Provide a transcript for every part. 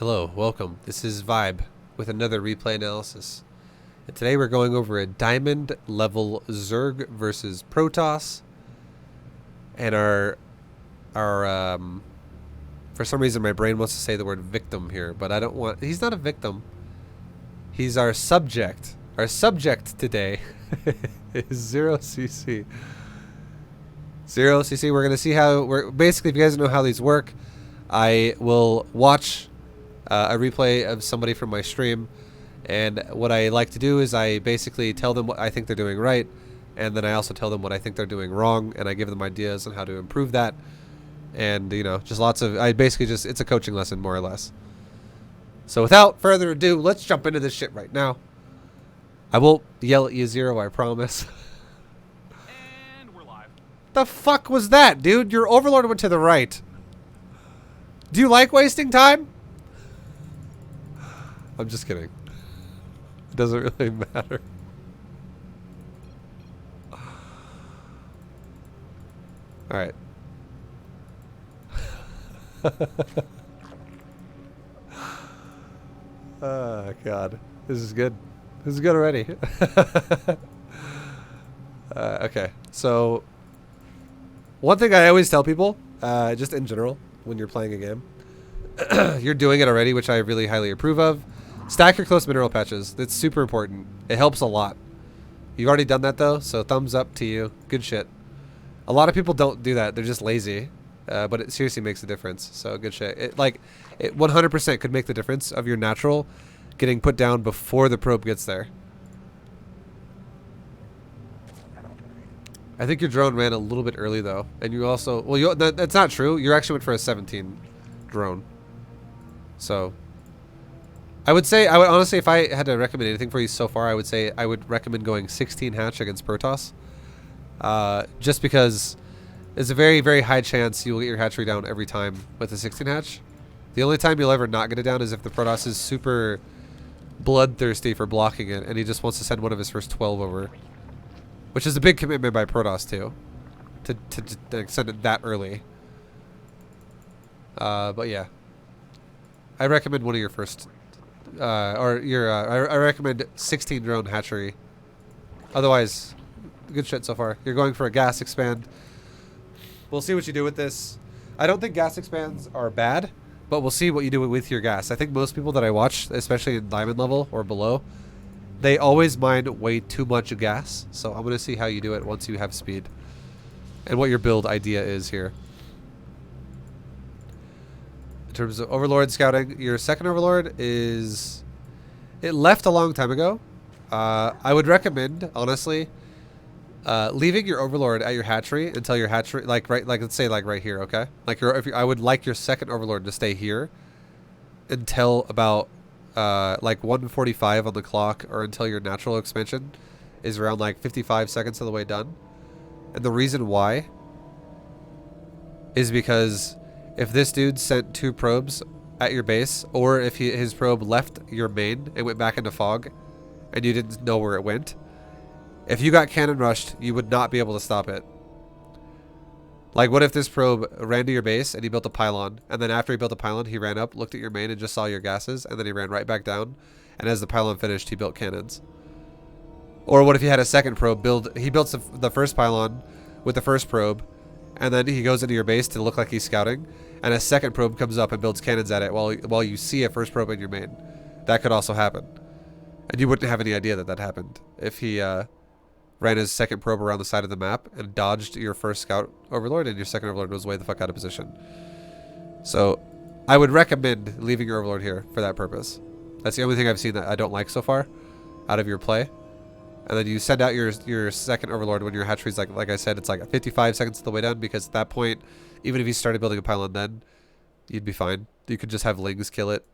Hello, welcome. This is ViBE with another replay analysis. And today we're going over a diamond level Zerg versus Protoss. And our for some reason my brain wants to say the word victim here, but I don't want, he's not a victim. He's our subject. Our subject today is ZeroCC. ZeroCC, we're going to see how, basically if you guys don't know how these work, I will watch a replay of somebody from my stream, and what I like to do is I basically tell them what I think they're doing right, and then I also tell them what I think they're doing wrong, and I give them ideas on how to improve that. And you know, just lots of, I basically just, it's a coaching lesson more or less. So without further ado, let's jump into this shit right now. I won't yell at you, Zero, I promise. And we're live. The fuck was that, dude? Your overlord went to the right. Do you like wasting time? I'm just kidding. It doesn't really matter. Alright. Oh, God. This is good. This is good already. Okay. So, one thing I always tell people, just in general, when you're playing a game, you're doing it already, which I really highly approve of. Stack your close mineral patches. That's super important. It helps a lot. You've already done that, though, so thumbs up to you. Good shit. A lot of people don't do that. They're just lazy. But it seriously makes a difference. So good shit. It 100% could make the difference of your natural getting put down before the probe gets there. I think your drone ran a little bit early though, and you also, well, that's not true. You actually went for a 17 drone. So I would honestly, if I had to recommend anything for you so far, I would say I would recommend going 16 hatch against Protoss. Just because there's a very, very high chance you will get your hatchery down every time with a 16 hatch. The only time you'll ever not get it down is if the Protoss is super bloodthirsty for blocking it, and he just wants to send one of his first 12 over. Which is a big commitment by Protoss, too. To send it that early. But yeah. I recommend one of your first... I recommend 16 drone hatchery. Otherwise, good shit so far. You're going for a gas expand. We'll see what you do with this. I don't think gas expands are bad, but we'll see what you do with your gas. I think most people that I watch, especially in diamond level or below, they always mine way too much gas. So I'm going to see how you do it once you have speed and what your build idea is here. In terms of Overlord scouting, your second Overlord is... It left a long time ago. I would recommend, honestly, leaving your Overlord at your hatchery until your hatchery, like let's say like right here, okay? Like I would like your second Overlord to stay here until about like 1:45 on the clock, or until your natural expansion is around like 55 seconds of the way done. And the reason why is because if this dude sent 2 probes at your base, or if his probe left your main and went back into fog and you didn't know where it went, if you got cannon rushed, you would not be able to stop it. Like, what if this probe ran to your base and he built a pylon, and then after he built a pylon, he ran up, looked at your main, and just saw your gases, and then he ran right back down, and as the pylon finished, he built cannons? Or what if you had a second probe he built the first pylon with the first probe, and then he goes into your base to look like he's scouting, and a second probe comes up and builds cannons at it while you see a first probe in your main? That could also happen. And you wouldn't have any idea that happened if he ran his second probe around the side of the map and dodged your first scout Overlord, and your second Overlord was way the fuck out of position. So I would recommend leaving your Overlord here for that purpose. That's the only thing I've seen that I don't like so far out of your play. And then you send out your second Overlord when your hatchery's like I said, it's like 55 seconds of the way done, because at that point, even if you started building a pylon then, you'd be fine. You could just have Lings kill it.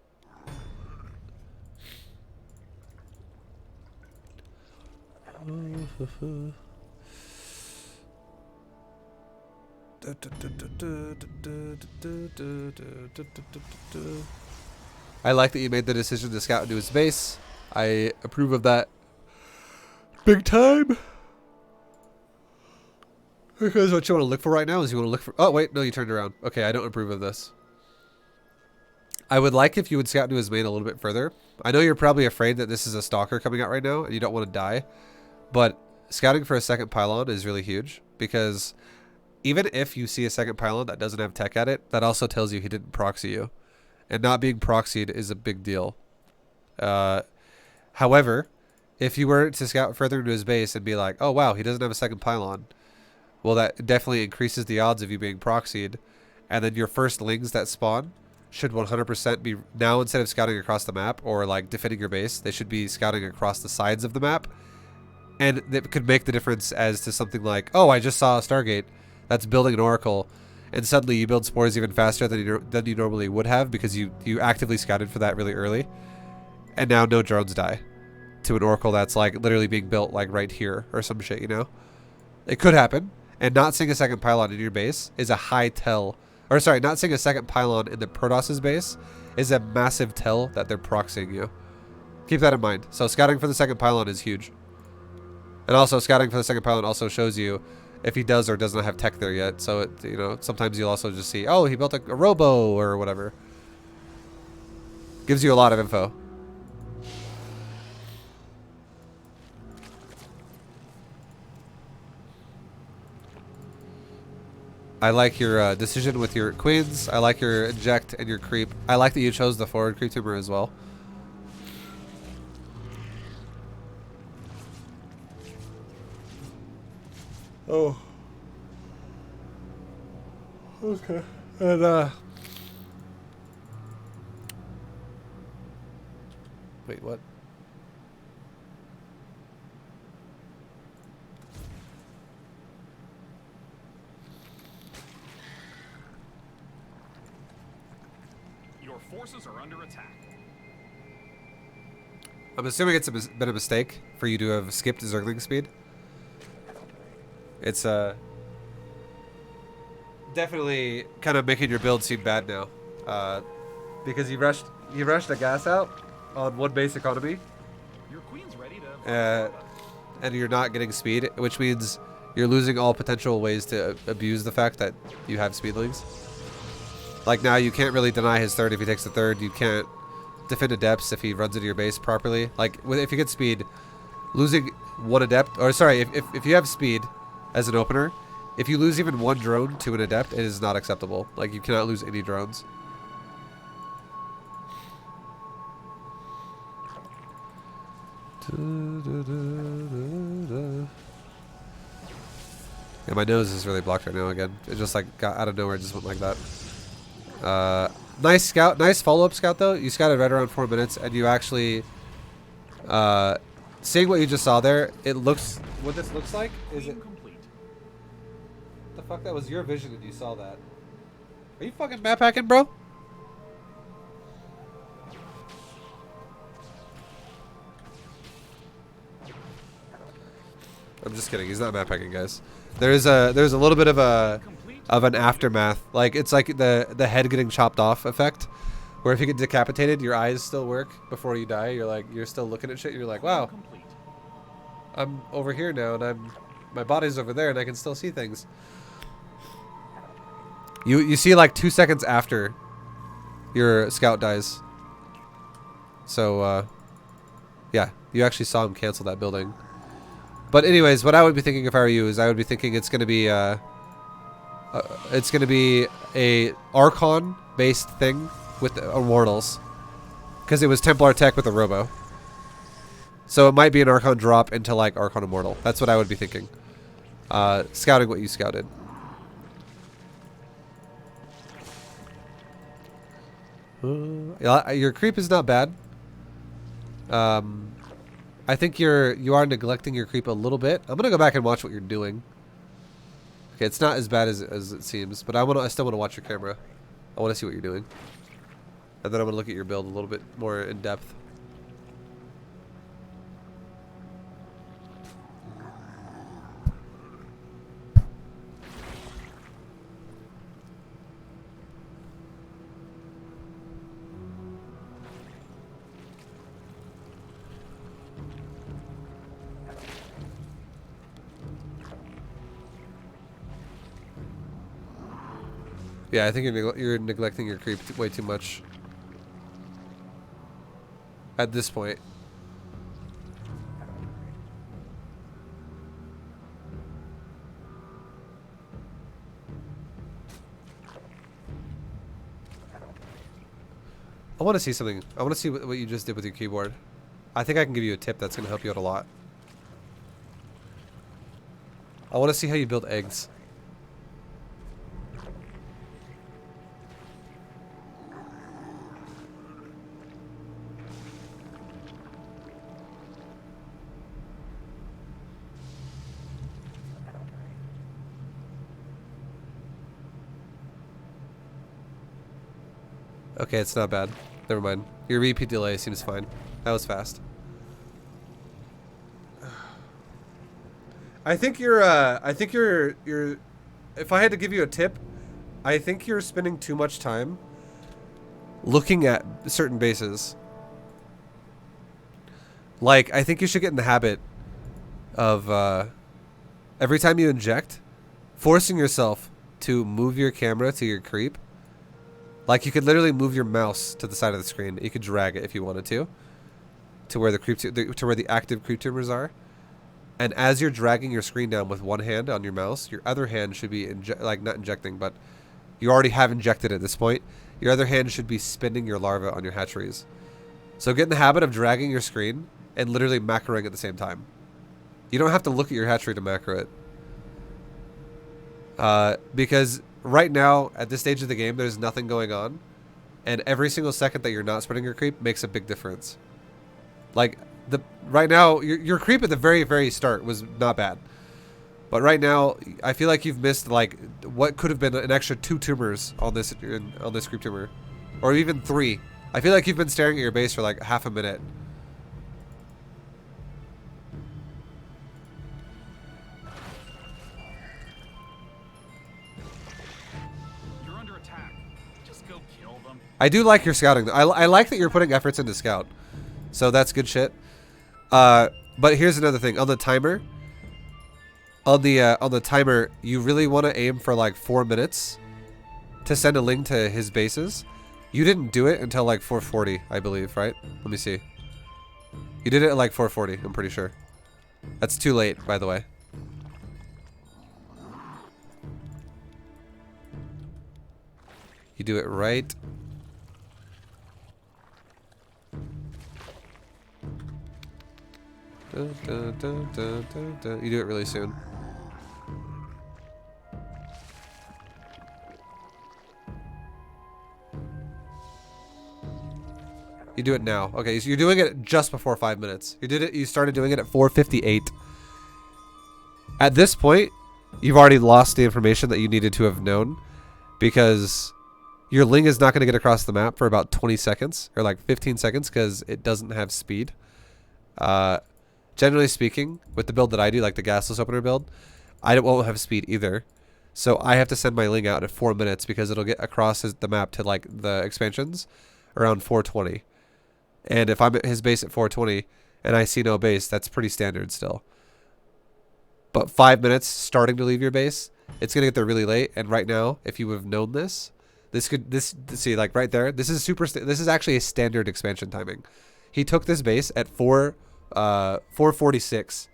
I like that you made the decision to scout into his base. I approve of that big time. Because what you want to look for right now is you want to look for... Oh, wait. No, you turned around. Okay, I don't approve of this. I would like if you would scout into his main a little bit further. I know you're probably afraid that this is a stalker coming out right now and you don't want to die, but scouting for a second pylon is really huge because even if you see a second pylon that doesn't have tech at it, that also tells you he didn't proxy you. And not being proxied is a big deal. However, if you were to scout further into his base and be like, oh wow, he doesn't have a second pylon, well, that definitely increases the odds of you being proxied. And then your first lings that spawn should 100% be, now instead of scouting across the map or like defending your base, they should be scouting across the sides of the map. And it could make the difference as to something like, oh, I just saw a Stargate that's building an Oracle, and suddenly you build spores even faster than you normally would have because you actively scouted for that really early. And now no drones die to an Oracle that's like literally being built like right here or some shit, you know? It could happen. And not seeing a second pylon in your base is a high tell. Or sorry, not seeing a second pylon in the Protoss's base is a massive tell that they're proxying you. Keep that in mind. So scouting for the second pylon is huge. And also scouting for the second pylon also shows you if he does or does not have tech there yet. So it, you know, sometimes you'll also just see, oh, he built a robo or whatever. Gives you a lot of info. I like your decision with your queens. I like your inject and your creep. I like that you chose the forward creep tumor as well. Oh. Okay. And wait, what? Your forces are under attack. I'm assuming it's been a mistake for you to have skipped Zergling speed. It's definitely kind of making your build seem bad now, because you rushed a gas out on one base economy, Your queen's ready to. and you're not getting speed, which means you're losing all potential ways to abuse the fact that you have speedlings. Like now, you can't really deny his third if he takes the third. You can't defend adepts if he runs into your base properly. Like if you get speed, losing one adept, or sorry, if you have speed as an opener, if you lose even one drone to an adept, it is not acceptable. Like you cannot lose any drones. Yeah, my nose is really blocked right now again. It just like got out of nowhere, just went like that. Nice scout, nice follow-up scout though. You scouted right around 4 minutes, and you actually, seeing what you just saw there, it looks, what this looks like is it. Complete. The fuck, that was your vision and you saw that. Are you fucking map hacking, bro? I'm just kidding. He's not map hacking, guys. There's a little bit of an aftermath. Like it's like the head getting chopped off effect, where if you get decapitated, your eyes still work before you die. You're still looking at shit. You're like, wow, I'm over here now, and my body's over there, and I can still see things. You see like 2 seconds after your scout dies. So yeah, you actually saw him cancel that building. But anyways, what I would be thinking if I were you is I would be thinking it's gonna be a Archon based thing with Immortals, because it was Templar tech with a Robo. So it might be an Archon drop into like Archon Immortal. That's what I would be thinking. Scouting what you scouted. Your creep is not bad. I think you are neglecting your creep a little bit. I'm gonna go back and watch what you're doing. Okay, it's not as bad as it seems, but I still want to watch your camera. I want to see what you're doing, and then I'm gonna look at your build a little bit more in depth. Yeah, I think you're neglecting your creep way too much. at this point. I want to see something. I want to see what you just did with your keyboard. I think I can give you a tip that's going to help you out a lot. I want to see how you build eggs. Okay, it's not bad. Never mind. Your repeat delay seems fine. That was fast. I think you're if I had to give you a tip, I think you're spending too much time looking at certain bases. Like, I think you should get in the habit of every time you inject, forcing yourself to move your camera to your creep. Like, you could literally move your mouse to the side of the screen. You could drag it if you wanted to where the creep to where the active creep tumors are. And as you're dragging your screen down with one hand on your mouse, your other hand should be not injecting, but you already have injected at this point. Your other hand should be spinning your larva on your hatcheries. So get in the habit of dragging your screen and literally macroing at the same time. You don't have to look at your hatchery to macro it. Because right now, at this stage of the game, there's nothing going on. And every single second that you're not spinning your creep makes a big difference. Like, right now, your creep at the very, very start was not bad. But right now, I feel like you've missed, like, what could have been an extra 2 tumors on this creep tumor. Or even 3. I feel like you've been staring at your base for, like, half a minute. I do like your scouting, though. I like that you're putting efforts into scout. So that's good shit. But here's another thing. On the timer, you really want to aim for like 4 minutes to send a link to his bases. You didn't do it until like 4:40, I believe, right? Let me see. You did it at like 4:40, I'm pretty sure. That's too late, by the way. You do it right. You do it really soon. You do it now. Okay, so you're doing it just before 5 minutes. You started doing it at 4:58. At this point, you've already lost the information that you needed to have known, because your Ling is not going to get across the map for about 20 seconds or like 15 seconds because it doesn't have speed. Generally speaking, with the build that I do, like the gasless opener build, won't have speed either. So I have to send my Ling out at 4 minutes because it'll get across the map to like the expansions around 4:20. And if I'm at his base at 4:20 and I see no base, that's pretty standard still. But 5 minutes starting to leave your base, it's gonna get there really late. And right now, if you would have known this see, like right there, this is actually a standard expansion timing. He took this base at 4:46.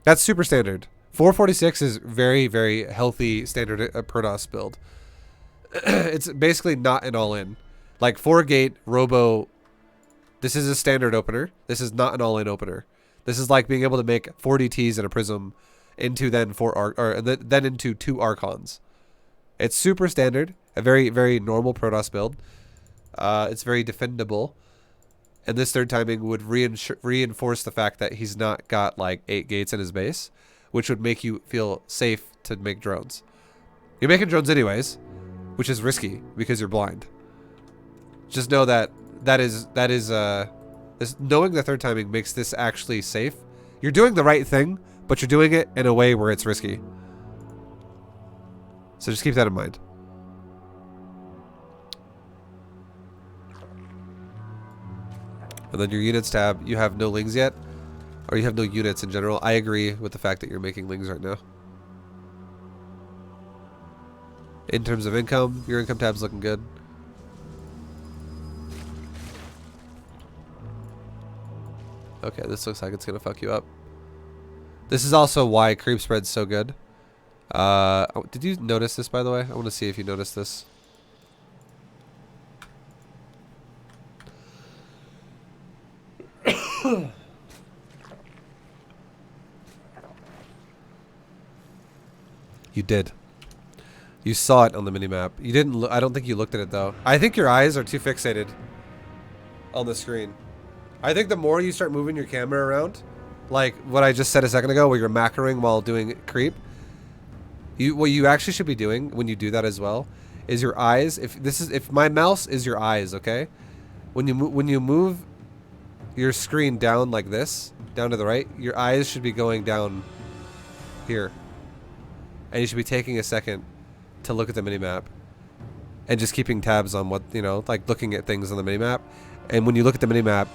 That's super standard. 4:46 is very, very healthy standard Protoss build. It's basically not an all-in. Like 4-gate Robo. This is a standard opener. This is not an all-in opener. This is like being able to make 4 DTs and a Prism into then then into 2 Archons. It's super standard. A very, very normal Protoss build. It's very defendable. And this third timing would reinforce the fact that he's not got like 8 gates in his base, which would make you feel safe to make drones. You're making drones anyways, which is risky because you're blind. Just know that knowing the third timing makes this actually safe. You're doing the right thing, but you're doing it in a way where it's risky. So just keep that in mind. And then your units tab, you have no Lings yet, or you have no units in general. I agree with the fact that you're making Lings right now. In terms of income, your income tab's looking good. Okay, this looks like it's gonna fuck you up. This is also why creep spread's so good. Did you notice this, by the way? I want to see if you noticed this. You did. You saw it on the minimap. You didn't. I don't think you looked at it though. I think your eyes are too fixated on the screen. I think the more you start moving your camera around, like what I just said a second ago, where you're macroing while doing creep, what you actually should be doing when you do that as well is your eyes. If my mouse is your eyes, okay, when you move your screen down like this, down to the right, your eyes should be going down here, and you should be taking a second to look at the minimap and just keeping tabs on what, you know, like looking at things on the minimap. And when you look at the minimap,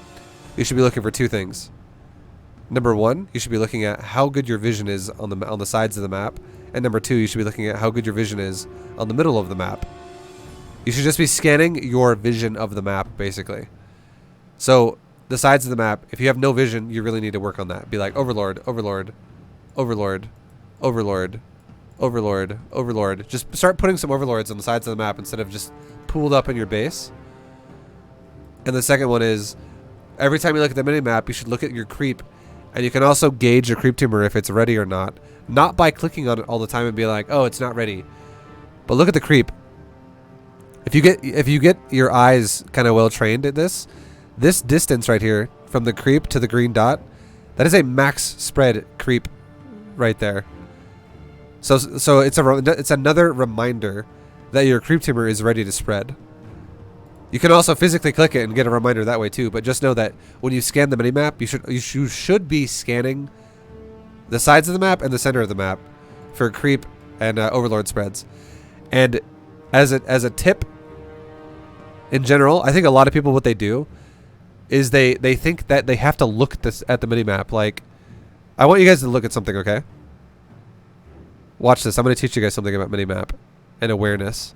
you should be looking for two things. Number one, you should be looking at how good your vision is on the sides of the map. And number two, you should be looking at how good your vision is on the middle of the map. You should just be scanning your vision of the map, basically. So the sides of the map, if you have no vision, you really need to work on that. Be like Overlord, Overlord, Overlord, Overlord, Overlord, Overlord. Just start putting some Overlords on the sides of the map instead of just pooled up in your base. And the second one is, every time you look at the minimap, you should look at your creep. And you can also gauge your creep tumor if it's ready or not. Not by clicking on it all the time and be like, oh, it's not ready. But look at the creep. If you get your eyes kind of well trained at this distance right here from the creep to the green dot, that is a max spread creep right there. So it's another reminder that your creep tumor is ready to spread. You can also physically click it and get a reminder that way too, but just know that when you scan the minimap, you should be scanning the sides of the map and the center of the map for creep and overlord spreads. And as a tip, in general, I think a lot of people, what they do is they think that they have to look at the minimap. Like, I want you guys to look at something, okay? Watch this. I'm going to teach you guys something about minimap and awareness.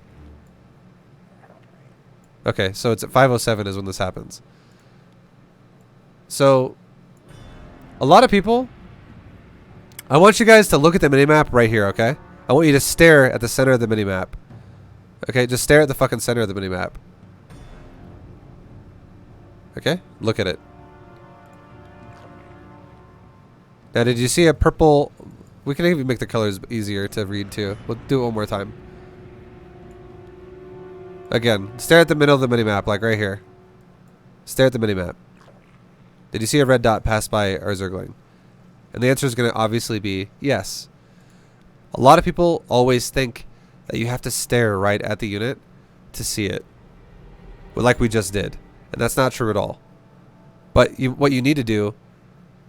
Okay, so it's at 5:07 is when this happens. So, a lot of people, I want you guys to look at the minimap right here, okay? I want you to stare at the center of the minimap. Okay, just stare at the fucking center of the minimap. Okay, look at it. Now, did you see a purple? We can even make the colors easier to read too. We'll do it one more time. Again, stare at the middle of the minimap, like right here. Stare at the minimap. Did you see a red dot pass by our Zergling? And the answer is going to obviously be yes. A lot of people always think that you have to stare right at the unit to see it, like we just did. And that's not true at all. But what you need to do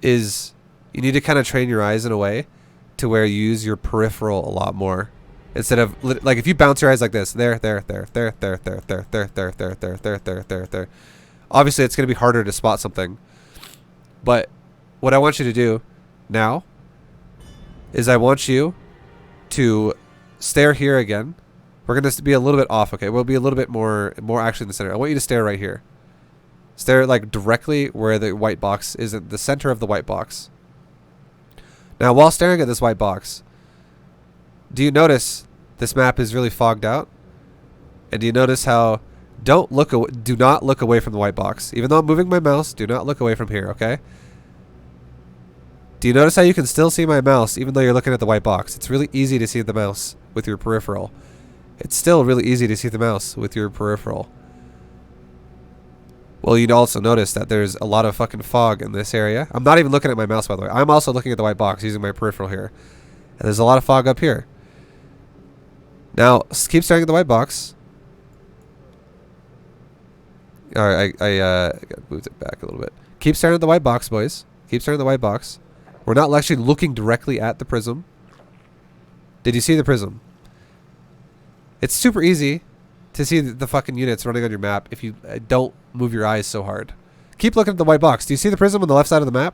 is you need to kind of train your eyes in a way to where you use your peripheral a lot more. Instead of, like, if you bounce your eyes like this, there. Obviously, it's going to be harder to spot something. But what I want you to do now is I want you to stare here again. We're going to be a little bit off, okay? We'll be a little bit more actually in the center. I want you to stare right here. Stare, like, directly where the white box is, at the center of the white box. Now, while staring at this white box, do you notice this map is really fogged out? And do you notice how do not look away from the white box? Even though I'm moving my mouse, do not look away from here, okay? Do you notice how you can still see my mouse even though you're looking at the white box? It's really easy to see the mouse with your peripheral. It's still really easy to see the mouse with your peripheral. Well, you'd also notice that there's a lot of fucking fog in this area. I'm not even looking at my mouse, by the way. I'm also looking at the white box using my peripheral here. And there's a lot of fog up here. Now, keep staring at the white box. Alright, I moved it back a little bit. Keep staring at the white box, boys. Keep staring at the white box. We're not actually looking directly at the prism. Did you see the prism? It's super easy to see the fucking units running on your map if you don't move your eyes so hard. Keep looking at the white box. Do you see the prism on the left side of the map?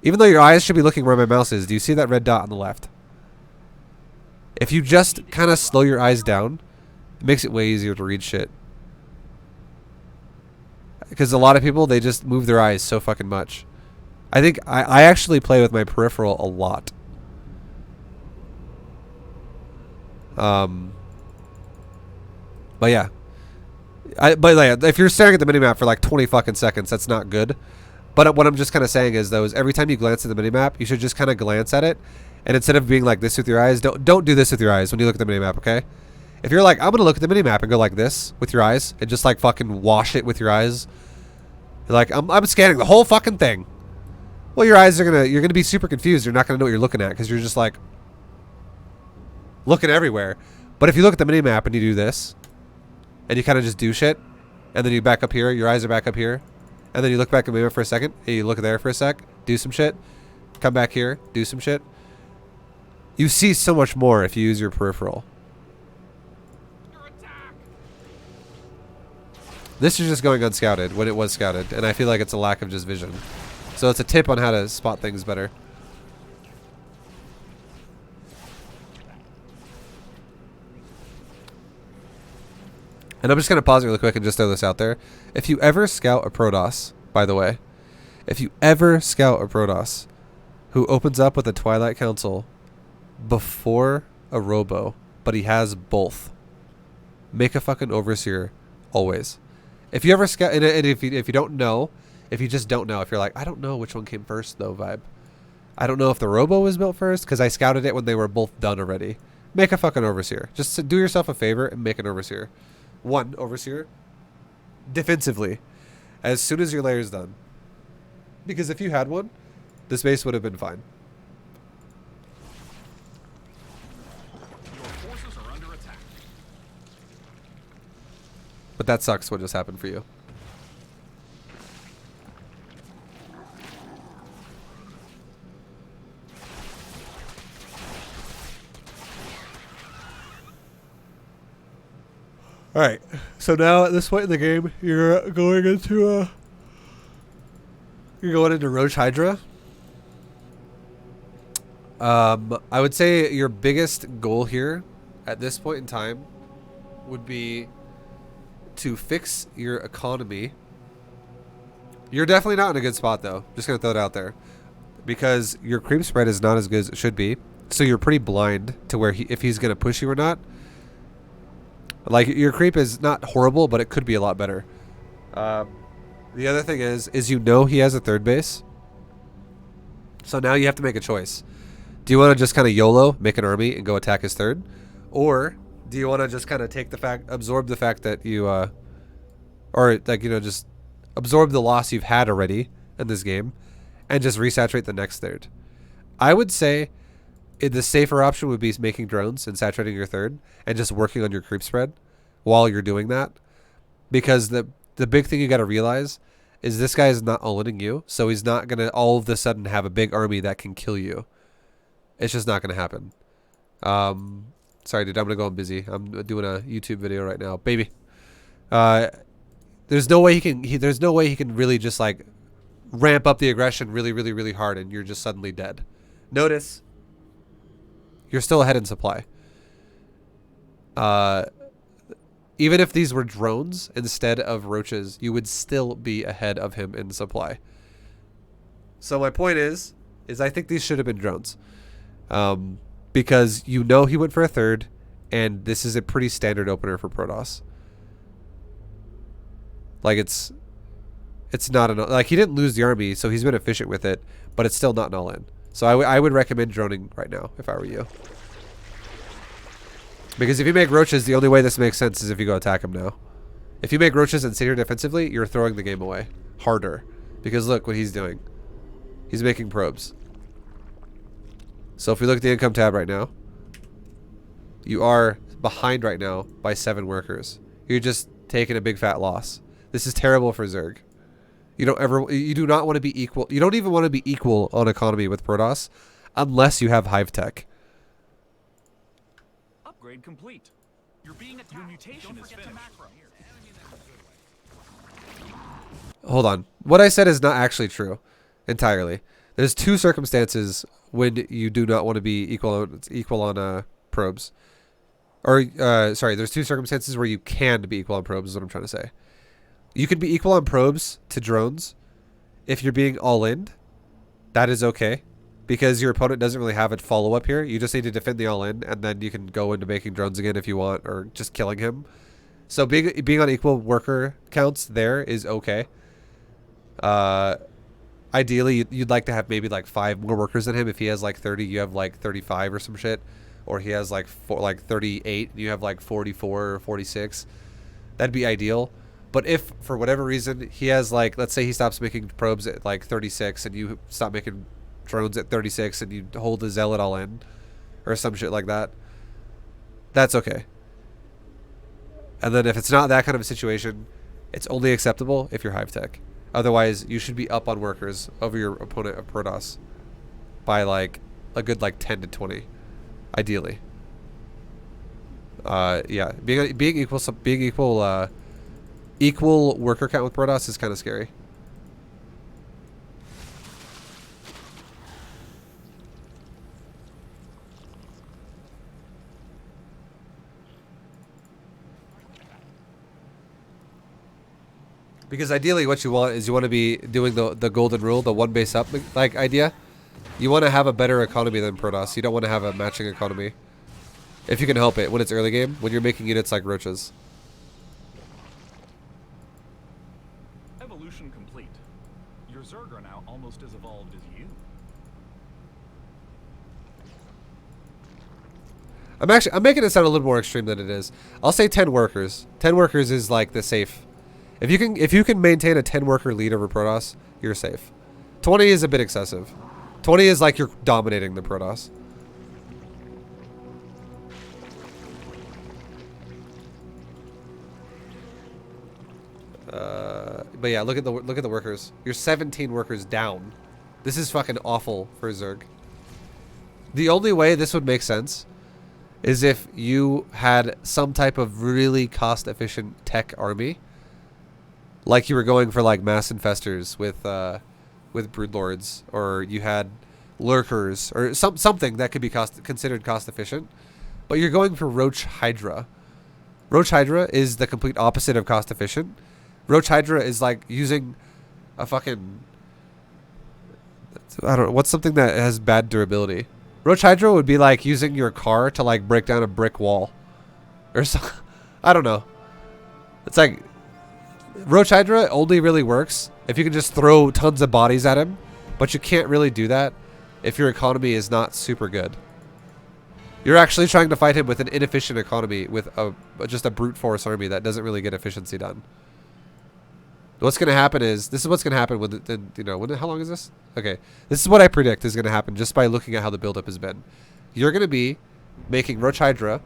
Even though your eyes should be looking where my mouse is, do you see that red dot on the left? If you just kind of slow your eyes down, it makes it way easier to read shit. because a lot of people, they just move their eyes so fucking much. I think I actually play with my peripheral a lot. But yeah. But like, if you're staring at the minimap for like 20 fucking seconds, that's not good. But what I'm just kind of saying is, though, is every time you glance at the minimap, you should just kind of glance at it. And instead of being like this with your eyes, don't do this with your eyes when you look at the minimap, okay? If you're like, I'm going to look at the minimap and go like this with your eyes and just like fucking wash it with your eyes. You're like, I'm scanning the whole fucking thing. Well, your eyes are you're going to be super confused. You're not going to know what you're looking at because you're just like looking everywhere. But if you look at the minimap and you do this and you kind of just do shit and then you back up here, your eyes are back up here. And then you look back at the minimap for a second and you look there for a sec, do some shit, come back here, do some shit. You see so much more if you use your peripheral. This is just going unscouted when it was scouted, and I feel like it's a lack of just vision. So it's a tip on how to spot things better. And I'm just going to pause it really quick and just throw this out there. If you ever scout a Protoss, by the way, if you ever scout a Protoss who opens up with a Twilight Council before a Robo, but he has both, make a fucking Overseer always. If you ever scout, and if you don't know, if you just don't know, if you're like, I don't know which one came first though, ViBE. I don't know if the Robo was built first because I scouted it when they were both done already. Make a fucking Overseer. Just do yourself a favor and make an Overseer. One Overseer defensively as soon as your layer's done. Because if you had one, this base would have been fine. Your forces are under attack. But that sucks what just happened for you. Alright, so now at this point in the game, you're going into Roach Hydra. I would say your biggest goal here at this point in time would be to fix your economy. You're definitely not in a good spot though. Just gonna throw it out there. Because your creep spread is not as good as it should be. So you're pretty blind to where if he's gonna push you or not. Like, your creep is not horrible, but it could be a lot better. The other thing is you know he has a third base. So now you have to make a choice. Do you want to just kind of YOLO, make an army, and go attack his third? Or do you want to just kind of absorb the fact that you, or like, you know, just absorb the loss you've had already in this game and just resaturate the next third? I would say the safer option would be making drones and saturating your third and just working on your creep spread while you're doing that. Because the big thing you got to realize is this guy is not all-inning you, so he's not going to all of a sudden have a big army that can kill you. It's just not going to happen. Sorry, dude, I'm going to go. I'm busy. I'm doing a YouTube video right now. Baby. There's no way he can really just like ramp up the aggression really, really, really hard and you're just suddenly dead. Notice you're still ahead in supply. Even if these were drones instead of roaches, you would still be ahead of him in supply. So my point is I think these should have been drones. Because you know he went for a third, and this is a pretty standard opener for Protoss. Like, it's not an... Like, he didn't lose the army, so he's been efficient with it, but it's still not an all-in. So I would recommend droning right now, if I were you. Because if you make roaches, the only way this makes sense is if you go attack him now. If you make roaches and sit here defensively, you're throwing the game away. Harder. Because look what he's doing. He's making probes. So if we look at the income tab right now, you are behind right now by 7 workers. You're just taking a big fat loss. This is terrible for Zerg. You do not want to be equal. You don't even want to be equal on economy with Protoss unless you have Hive Tech. Upgrade complete. You're being attacked. Your mutation is finished. Hold on. What I said is not actually true entirely. There's 2 circumstances when you do not want to be equal on probes. Or sorry, there's 2 circumstances where you can be equal on probes is what I'm trying to say. You could be equal on probes to drones. If you're being all in, that is okay. Because your opponent doesn't really have a follow-up here. You just need to defend the all-in, and then you can go into making drones again if you want, or just killing him. So being on equal worker counts there is okay. Ideally, you'd like to have maybe like 5 more workers than him. If he has like 30, you have like 35 or some shit. Or he has like 38, and you have like 44 or 46. That'd be ideal. But if, for whatever reason, he has like, let's say he stops making probes at like 36, and you stop making drones at 36, and you hold the zealot all in, or some shit like that, that's okay. And then if it's not that kind of a situation, it's only acceptable if you're hive tech. Otherwise, you should be up on workers over your opponent of Protoss by like a good like 10 to 20, ideally. Yeah, being equal worker count with Protoss is kind of scary. Because ideally what you want is you want to be doing the golden rule, the one base up like idea. You want to have a better economy than Protoss. You don't want to have a matching economy. If you can help it when it's early game, when you're making units like roaches. Evolution complete. Your Zerg are now almost as evolved as you. I'm making it sound a little more extreme than it is. I'll say 10 workers. 10 workers is like the safe. If you can maintain a 10 worker lead over Protoss, you're safe. 20 is a bit excessive. 20 is like you're dominating the Protoss. But yeah, look at the workers. You're 17 workers down. This is fucking awful for Zerg. The only way this would make sense is if you had some type of really cost efficient tech army. Like you were going for like mass infestors with broodlords, or you had lurkers, or something that could be considered cost efficient. But you're going for Roach Hydra. Roach Hydra is the complete opposite of cost efficient. Roach Hydra is like using a fucking, I don't know, what's something that has bad durability? Roach Hydra would be like using your car to like break down a brick wall, or so. I don't know. It's like Roach Hydra only really works if you can just throw tons of bodies at him, but you can't really do that if your economy is not super good. You're actually trying to fight him with an inefficient economy with just a brute force army that doesn't really get efficiency done. What's going to happen is, this is what's going to happen with how long is this? Okay. This is what I predict is going to happen just by looking at how the buildup has been. You're going to be making Roach Hydra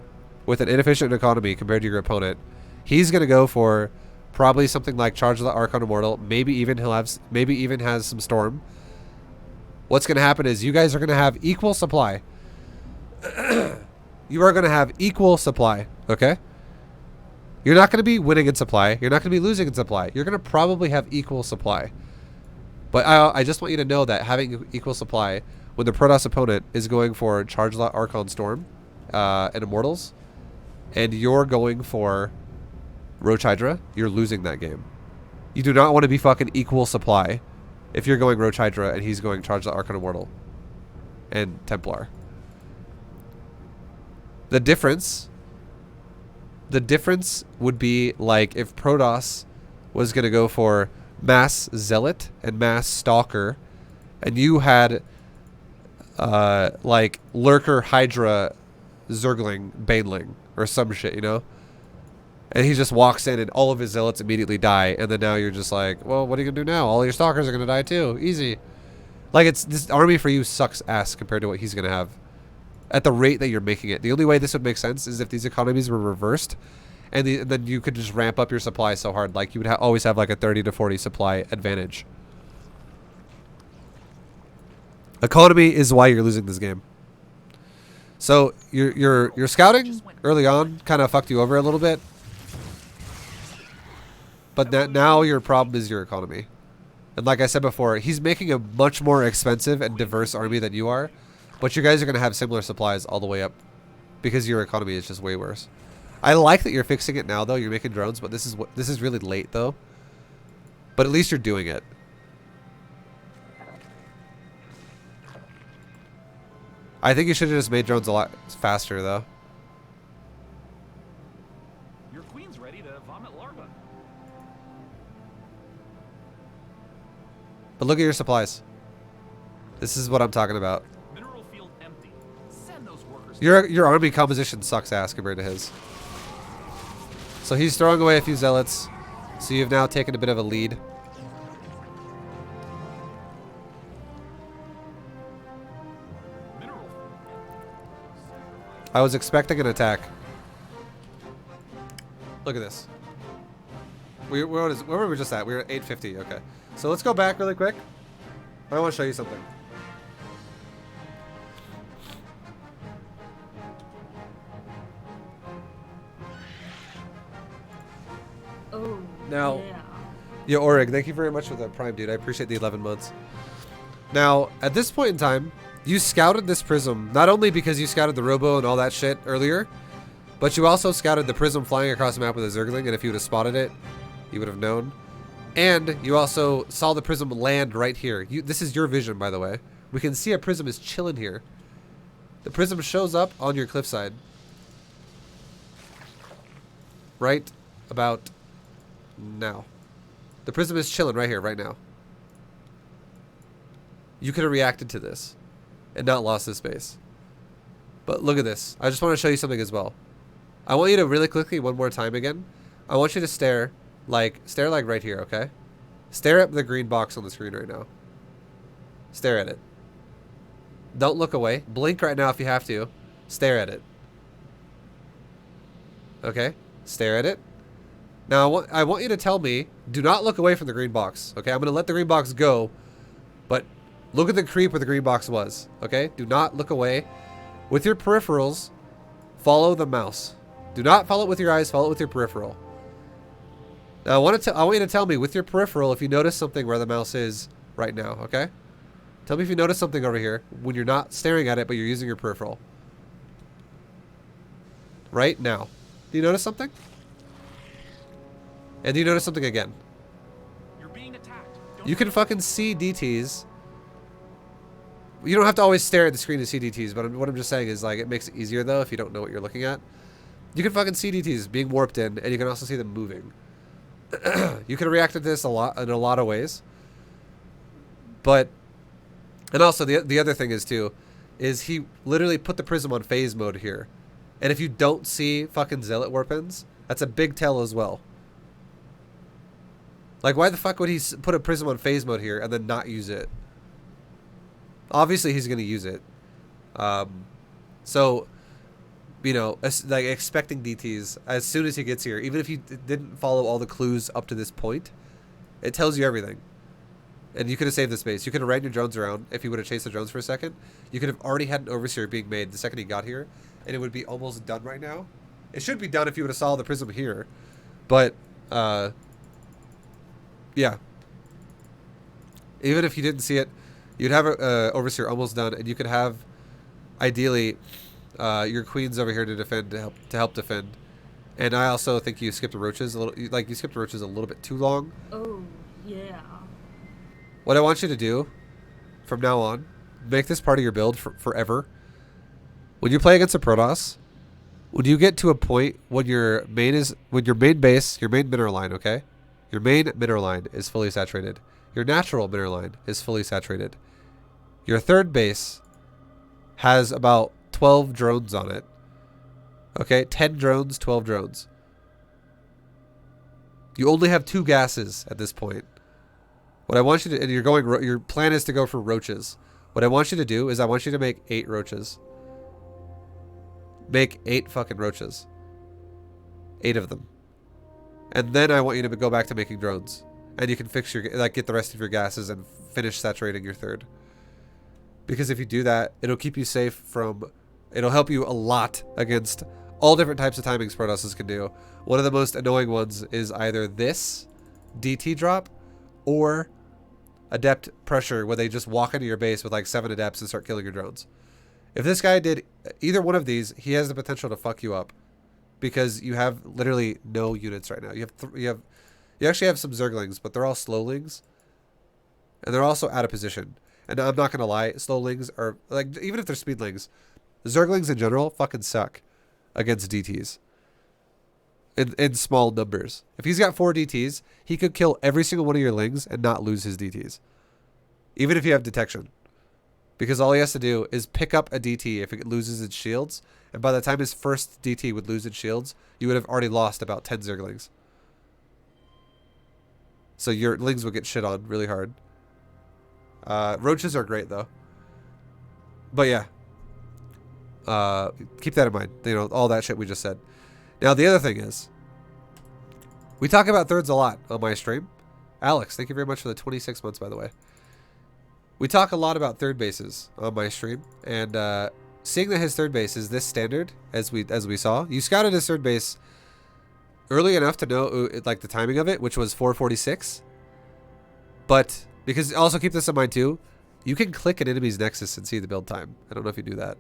with an inefficient economy compared to your opponent. He's going to go for probably something like Charge the Archon Immortal. Maybe even has some Storm. What's going to happen is you guys are going to have equal supply. You are going to have equal supply, okay? You're not going to be winning in supply. You're not going to be losing in supply. You're going to probably have equal supply. But I just want you to know that having equal supply when the Protoss opponent is going for Charge the Archon Storm and Immortals, and you're going for Roach Hydra, you're losing that game. You do not want to be fucking equal supply if you're going Roach Hydra and he's going Charge the Archon Immortal and Templar. The difference would be like if Protoss was going to go for Mass Zealot and Mass Stalker, and you had like Lurker Hydra Zergling Baneling or some shit, you know? And he just walks in and all of his zealots immediately die, and then now you're just like, well, what are you going to do now? All your stalkers are going to die too. Easy. Like, this army for you sucks ass compared to what he's going to have at the rate that you're making it. The only way this would make sense is if these economies were reversed, and then you could just ramp up your supply so hard. Like, you would always have like a 30 to 40 supply advantage. Economy is why you're losing this game. So your scouting early on kind of fucked you over a little bit. But now your problem is your economy. And like I said before, he's making a much more expensive and diverse army than you are. But you guys are going to have similar supplies all the way up because your economy is just way worse. I like that you're fixing it now, though. You're making drones, but this is really late, though. But at least you're doing it. I think you should have just made drones a lot faster, though. Your queen's ready to vomit larvae. But look at your supplies. This is what I'm talking about. Mineral field empty. Send those workers. Your army composition sucks ass compared to his. So he's throwing away a few zealots. So you've now taken a bit of a lead. Mineral. I was expecting an attack. Look at this. Where were we just at? We were at 850. Okay. So let's go back really quick. I want to show you something. Oh, Now, yeah. Yo, Orig, thank you very much for the Prime, dude. I appreciate the 11 months. Now, at this point in time, you scouted this prism, not only because you scouted the robo and all that shit earlier, but you also scouted the prism flying across the map with a Zergling, and if you would have spotted it, you would have known. And you also saw the prism land right here. This is your vision, by the way. We can see a prism is chilling here. The prism shows up on your cliffside. Right about now. The prism is chilling right here, right now. You could have reacted to this and not lost this base. But look at this. I just want to show you something as well. I want you to really quickly, one more time again. I want you to stare like right here, okay? Stare at the green box on the screen right now. Stare at it. Don't look away. Blink right now if you have to. Stare at it. Okay? Stare at it. Now, I want you to tell me, do not look away from the green box, okay? I'm going to let the green box go, but look at the creep where the green box was, okay? Do not look away. With your peripherals, follow the mouse. Do not follow it with your eyes, follow it with your peripheral. Now, I want you to tell me with your peripheral if you notice something where the mouse is right now, okay? Tell me if you notice something over here when you're not staring at it, but you're using your peripheral. Right now. Do you notice something? And do you notice something again? You're being attacked. You can fucking see DTs. You don't have to always stare at the screen to see DTs, but what I'm just saying is, like, it makes it easier, though, if you don't know what you're looking at. You can fucking see DTs being warped in, and you can also see them moving. You can react to this in a lot of ways. But, and also the other thing is, too, is he literally put the prism on phase mode here. And if you don't see fucking zealot warp-ins, that's a big tell as well. Like, why the fuck would he put a prism on phase mode here and then not use it? Obviously, he's going to use it. So, you know, like expecting DTs as soon as he gets here, even if you didn't follow all the clues up to this point, it tells you everything. And you could have saved the space. You could have ran your drones around if you would have chased the drones for a second. You could have already had an overseer being made the second he got here, and it would be almost done right now. It should be done if you would have saw the prism here. But, yeah. Even if you didn't see it, you'd have a overseer almost done, and you could have, ideally, your queens over here to defend, to help defend. And I also think you skipped the roaches a little. Like, you skipped the roaches a little bit too long. Oh, yeah. What I want you to do, from now on, make this part of your build forever. When you play against a Protoss, when you get to a point when your main base, your main mineral line, okay? Your main mineral line is fully saturated. Your natural mineral line is fully saturated. Your third base has about 12 drones on it. Okay? 10 drones, 12 drones. You only have 2 gases at this point. What I want you to, and your plan is to go for roaches. What I want you to do is I want you to make 8 roaches. Make 8 fucking roaches. 8 of them. And then I want you to go back to making drones. And you can fix your, like, get the rest of your gases and finish saturating your third. Because if you do that, it'll keep you safe from, it'll help you a lot against all different types of timings Protosses can do. One of the most annoying ones is either this DT drop or adept pressure, where they just walk into your base with like 7 adepts and start killing your drones. If this guy did either one of these, he has the potential to fuck you up, because you have literally no units right now. You You actually have some Zerglings, but they're all Slowlings. And they're also out of position. And I'm not going to lie, Slowlings are, like, even if they're Speedlings, Zerglings in general fucking suck against DTs. In small numbers. If he's got 4 DTs, he could kill every single one of your Lings and not lose his DTs. Even if you have detection. Because all he has to do is pick up a DT if it loses its shields. And by the time his first DT would lose its shields, you would have already lost about 10 Zerglings. So your Lings would get shit on really hard. Roaches are great though. But yeah. Keep that in mind. You know, all that shit we just said. Now the other thing is, we talk about thirds a lot on my stream. Alex, thank you very much for the 26 months, by the way. We talk a lot about third bases on my stream, and seeing that his third base is this standard, as we saw, you scouted his third base early enough to know like the timing of it, which was 446. But because also keep this in mind too, you can click an enemy's nexus and see the build time. I don't know if you do that.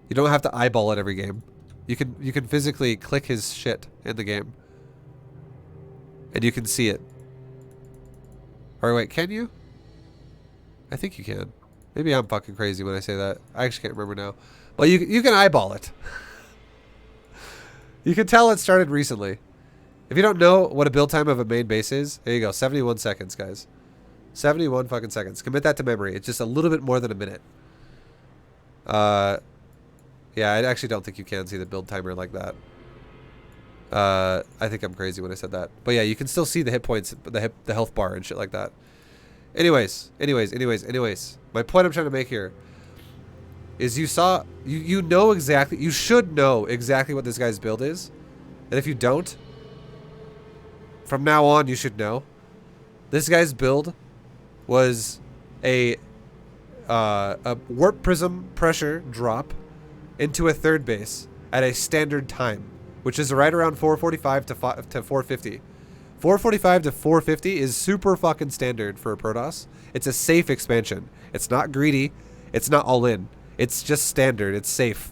You don't have to eyeball it every game. You can physically click his shit in the game, and you can see it. Or wait, can you? I think you can. Maybe I'm fucking crazy when I say that. I actually can't remember now. But you can eyeball it. You can tell it started recently. If you don't know what a build time of a main base is, there you go. 71 seconds, guys. 71 fucking seconds. Commit that to memory. It's just a little bit more than a minute. Yeah, I actually don't think you can see the build timer like that. I think I'm crazy when I said that. But yeah, you can still see the hit points, the health bar and shit like that. Anyways. My point I'm trying to make here is you know exactly, you should know exactly what this guy's build is. And if you don't, from now on you should know. This guy's build was a warp prism pressure drop into a third base at a standard time, which is right around 445 to 450. 445 to 450 is super fucking standard for a Protoss. It's a safe expansion. It's not greedy. It's not all in. It's just standard. It's safe.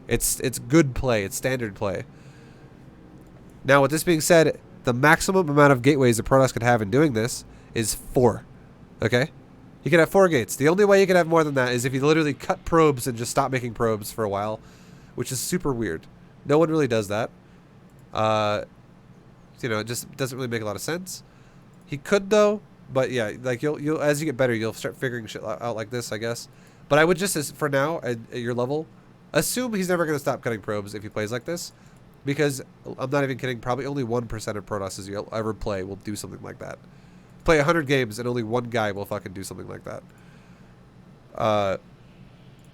It's good play. It's standard play. Now, with this being said, the maximum amount of gateways a Protoss could have in doing this is 4. Okay? You can have 4 gates. The only way you can have more than that is if you literally cut probes and just stop making probes for a while, which is super weird. No one really does that. You know, it just doesn't really make a lot of sense. He could though, but yeah, like you'll as you get better, you'll start figuring shit out like this, I guess. But I would just, for now, at your level, assume he's never going to stop cutting probes if he plays like this, because I'm not even kidding. Probably only 1% of Protosses you'll ever play will do something like that. Play 100 games and only one guy will fucking do something like that.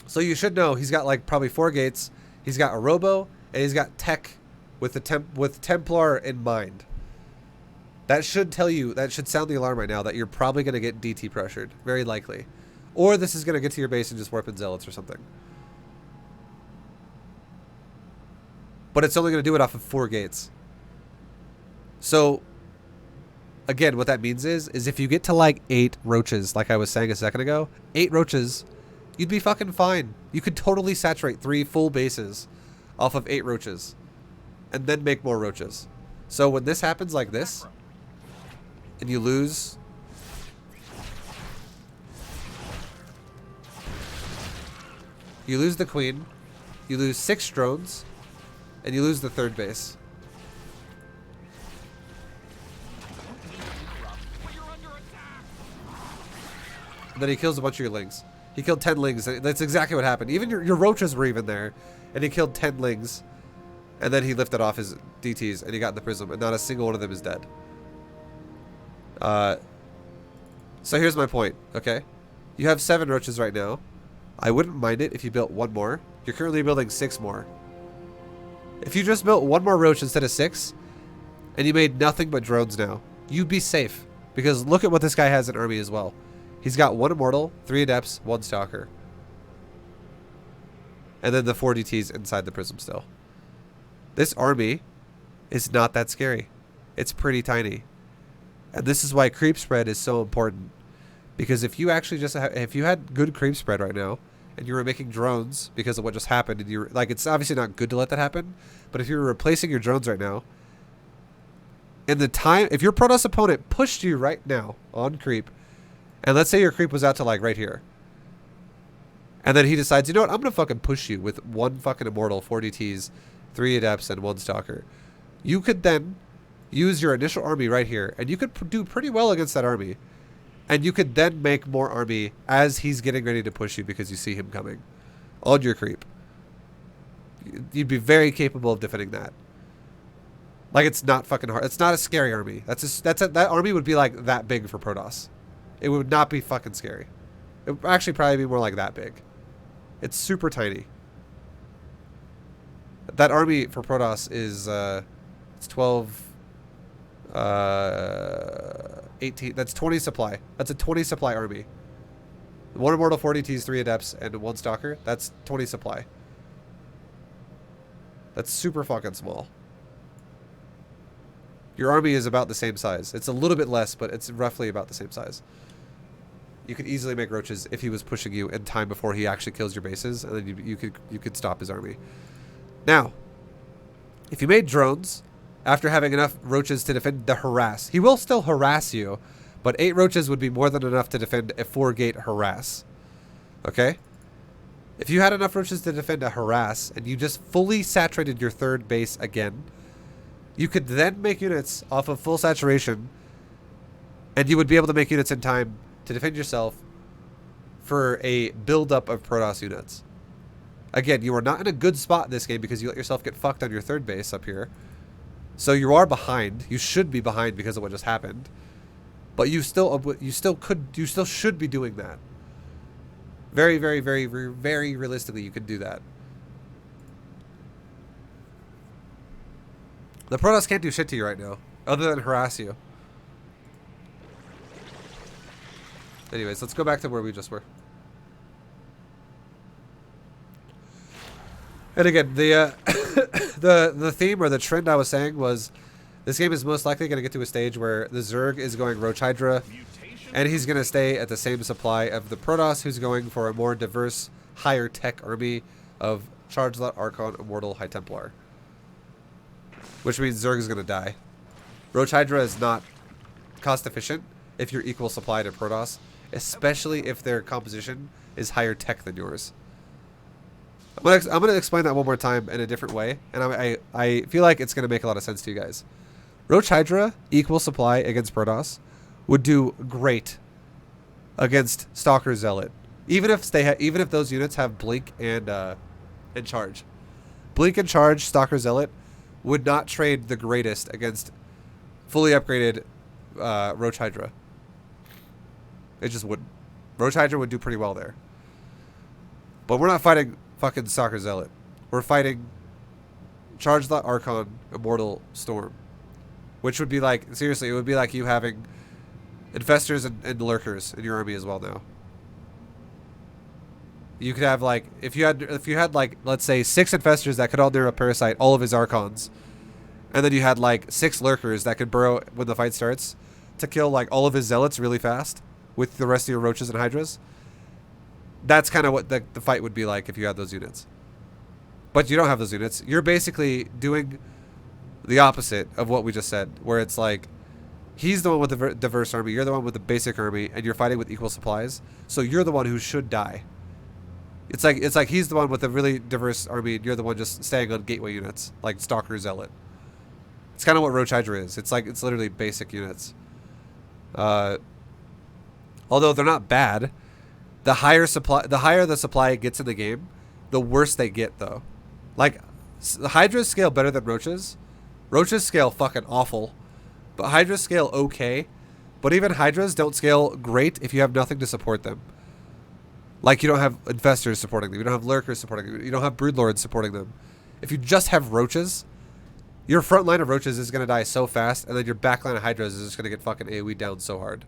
So you should know he's got like probably 4 gates. He's got a Robo and he's got Tech with the with Templar in mind. That should tell you, that should sound the alarm right now that you're probably going to get DT pressured, very likely, or this is going to get to your base and just warp in Zealots or something. But it's only going to do it off of 4 gates. So again, what that means is if you get to like 8 roaches, like I was saying a second ago, 8 roaches, you'd be fucking fine. You could totally saturate 3 full bases off of 8 roaches and then make more roaches. So when this happens like this and you lose the queen, you lose 6 drones, and you lose the third base. And then he kills a bunch of your lings. He killed 10 lings. That's exactly what happened. Even your roaches were even there. And he killed 10 lings. And then he lifted off his DTs and he got in the prism. And not a single one of them is dead. So here's my point, okay? You have 7 roaches right now. I wouldn't mind it if you built 1 more. You're currently building 6 more. If you just built 1 more roach instead of 6, and you made nothing but drones now, you'd be safe. Because look at what this guy has in army as well. He's got 1 Immortal, 3 Adepts, 1 Stalker. And then the 4 DTs inside the prism still. This army is not that scary. It's pretty tiny. And this is why creep spread is so important. Because if you actually just if you had good creep spread right now, and you were making drones because of what just happened, and you're like, it's obviously not good to let that happen, but if you were replacing your drones right now, in the time, if your Protoss opponent pushed you right now on creep, and let's say your creep was out to like right here, and then he decides, you know what, I'm going to fucking push you with 1 fucking Immortal, 4 DTs, 3 Adepts, and 1 Stalker. You could then use your initial army right here, and you could do pretty well against that army. And you could then make more army as he's getting ready to push you because you see him coming on your creep. You'd be very capable of defending that. Like, it's not fucking hard. It's not a scary army. That army would be like that big for Protoss. It would not be fucking scary. It would actually probably be more like that big. It's super tiny. That army for Protoss is it's 12 18. That's 20 supply. That's a 20 supply army. 1 Immortal, 4 DTs, 3 Adepts, and 1 Stalker. That's 20 supply. That's super fucking small. Your army is about the same size. It's a little bit less, but it's roughly about the same size. You could easily make roaches if he was pushing you in time before he actually kills your bases, and then you could stop his army. Now, if you made drones after having enough roaches to defend the harass, he will still harass you, but 8 roaches would be more than enough to defend a 4-gate harass. Okay? If you had enough roaches to defend a harass, and you just fully saturated your 3rd base again, you could then make units off of full saturation, and you would be able to make units in time to defend yourself for a build-up of Protoss units. Again, you are not in a good spot in this game because you let yourself get fucked on your 3rd base up here. So you are behind. You should be behind because of what just happened. But you still should be doing that. Very, very, very, very, very realistically, you could do that. The Protoss can't do shit to you right now, other than harass you. Anyways, let's go back to where we just were. And again, the the theme or the trend I was saying was this game is most likely going to get to a stage where the Zerg is going Roach Hydra, and he's going to stay at the same supply of the Protoss, who's going for a more diverse, higher tech army of Charge Lot, Archon, Immortal, High Templar. Which means Zerg is going to die. Roach Hydra is not cost efficient if you're equal supply to Protoss, especially if their composition is higher tech than yours. I'm gonna explain that one more time in a different way, and I feel like it's gonna make a lot of sense to you guys. Roach Hydra equal supply against Protoss would do great against Stalker Zealot, even if those units have Blink and Charge. Blink and Charge Stalker Zealot would not trade the greatest against fully upgraded Roach Hydra. It just wouldn't. Roach Hydra would do pretty well there, but we're not fighting fucking Stalker Zealot. We're fighting Charge the Archon, Immortal, Storm. Which would be like, seriously, it would be like you having Infestors and Lurkers in your army as well now. You could have like, if you had like, let's say 6 Infestors that could all near a Parasite all of his Archons. And then you had like 6 Lurkers that could burrow when the fight starts to kill like all of his Zealots really fast with the rest of your Roaches and Hydras. That's kind of what the fight would be like if you had those units. But you don't have those units. You're basically doing the opposite of what we just said, where it's like he's the one with the diverse army, you're the one with the basic army, and you're fighting with equal supplies. So you're the one who should die. It's like he's the one with a really diverse army, and you're the one just staying on gateway units, like Stalker Zealot. It's kind of what Roach Hydra is. It's like, it's literally basic units. Although they're not bad. The higher the supply gets in the game, the worse they get, though. Like, the Hydras scale better than Roaches. Roaches scale fucking awful. But Hydras scale okay. But even Hydras don't scale great if you have nothing to support them. Like, you don't have Infestors supporting them. You don't have Lurkers supporting them. You don't have Broodlords supporting them. If you just have Roaches, your front line of Roaches is going to die so fast, and then your back line of Hydras is just going to get fucking AoE down so hard.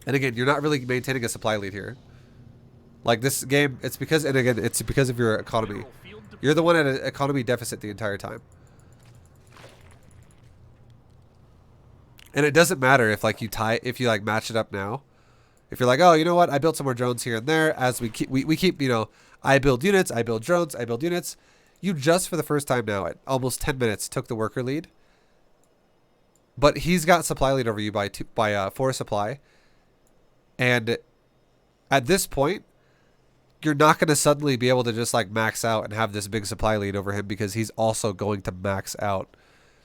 And again, you're not really maintaining a supply lead here. Like, this game, it's because, and again, it's because of your economy. You're the one at an economy deficit the entire time. And it doesn't matter if like if you like match it up now. If you're like, oh, you know what? I built some more drones here and there. As we keep, you know, I build units, I build drones, I build units. You just for the first time now at almost 10 minutes took the worker lead. But he's got supply lead over you by 4 supply. And at this point, you're not going to suddenly be able to just like max out and have this big supply lead over him because he's also going to max out.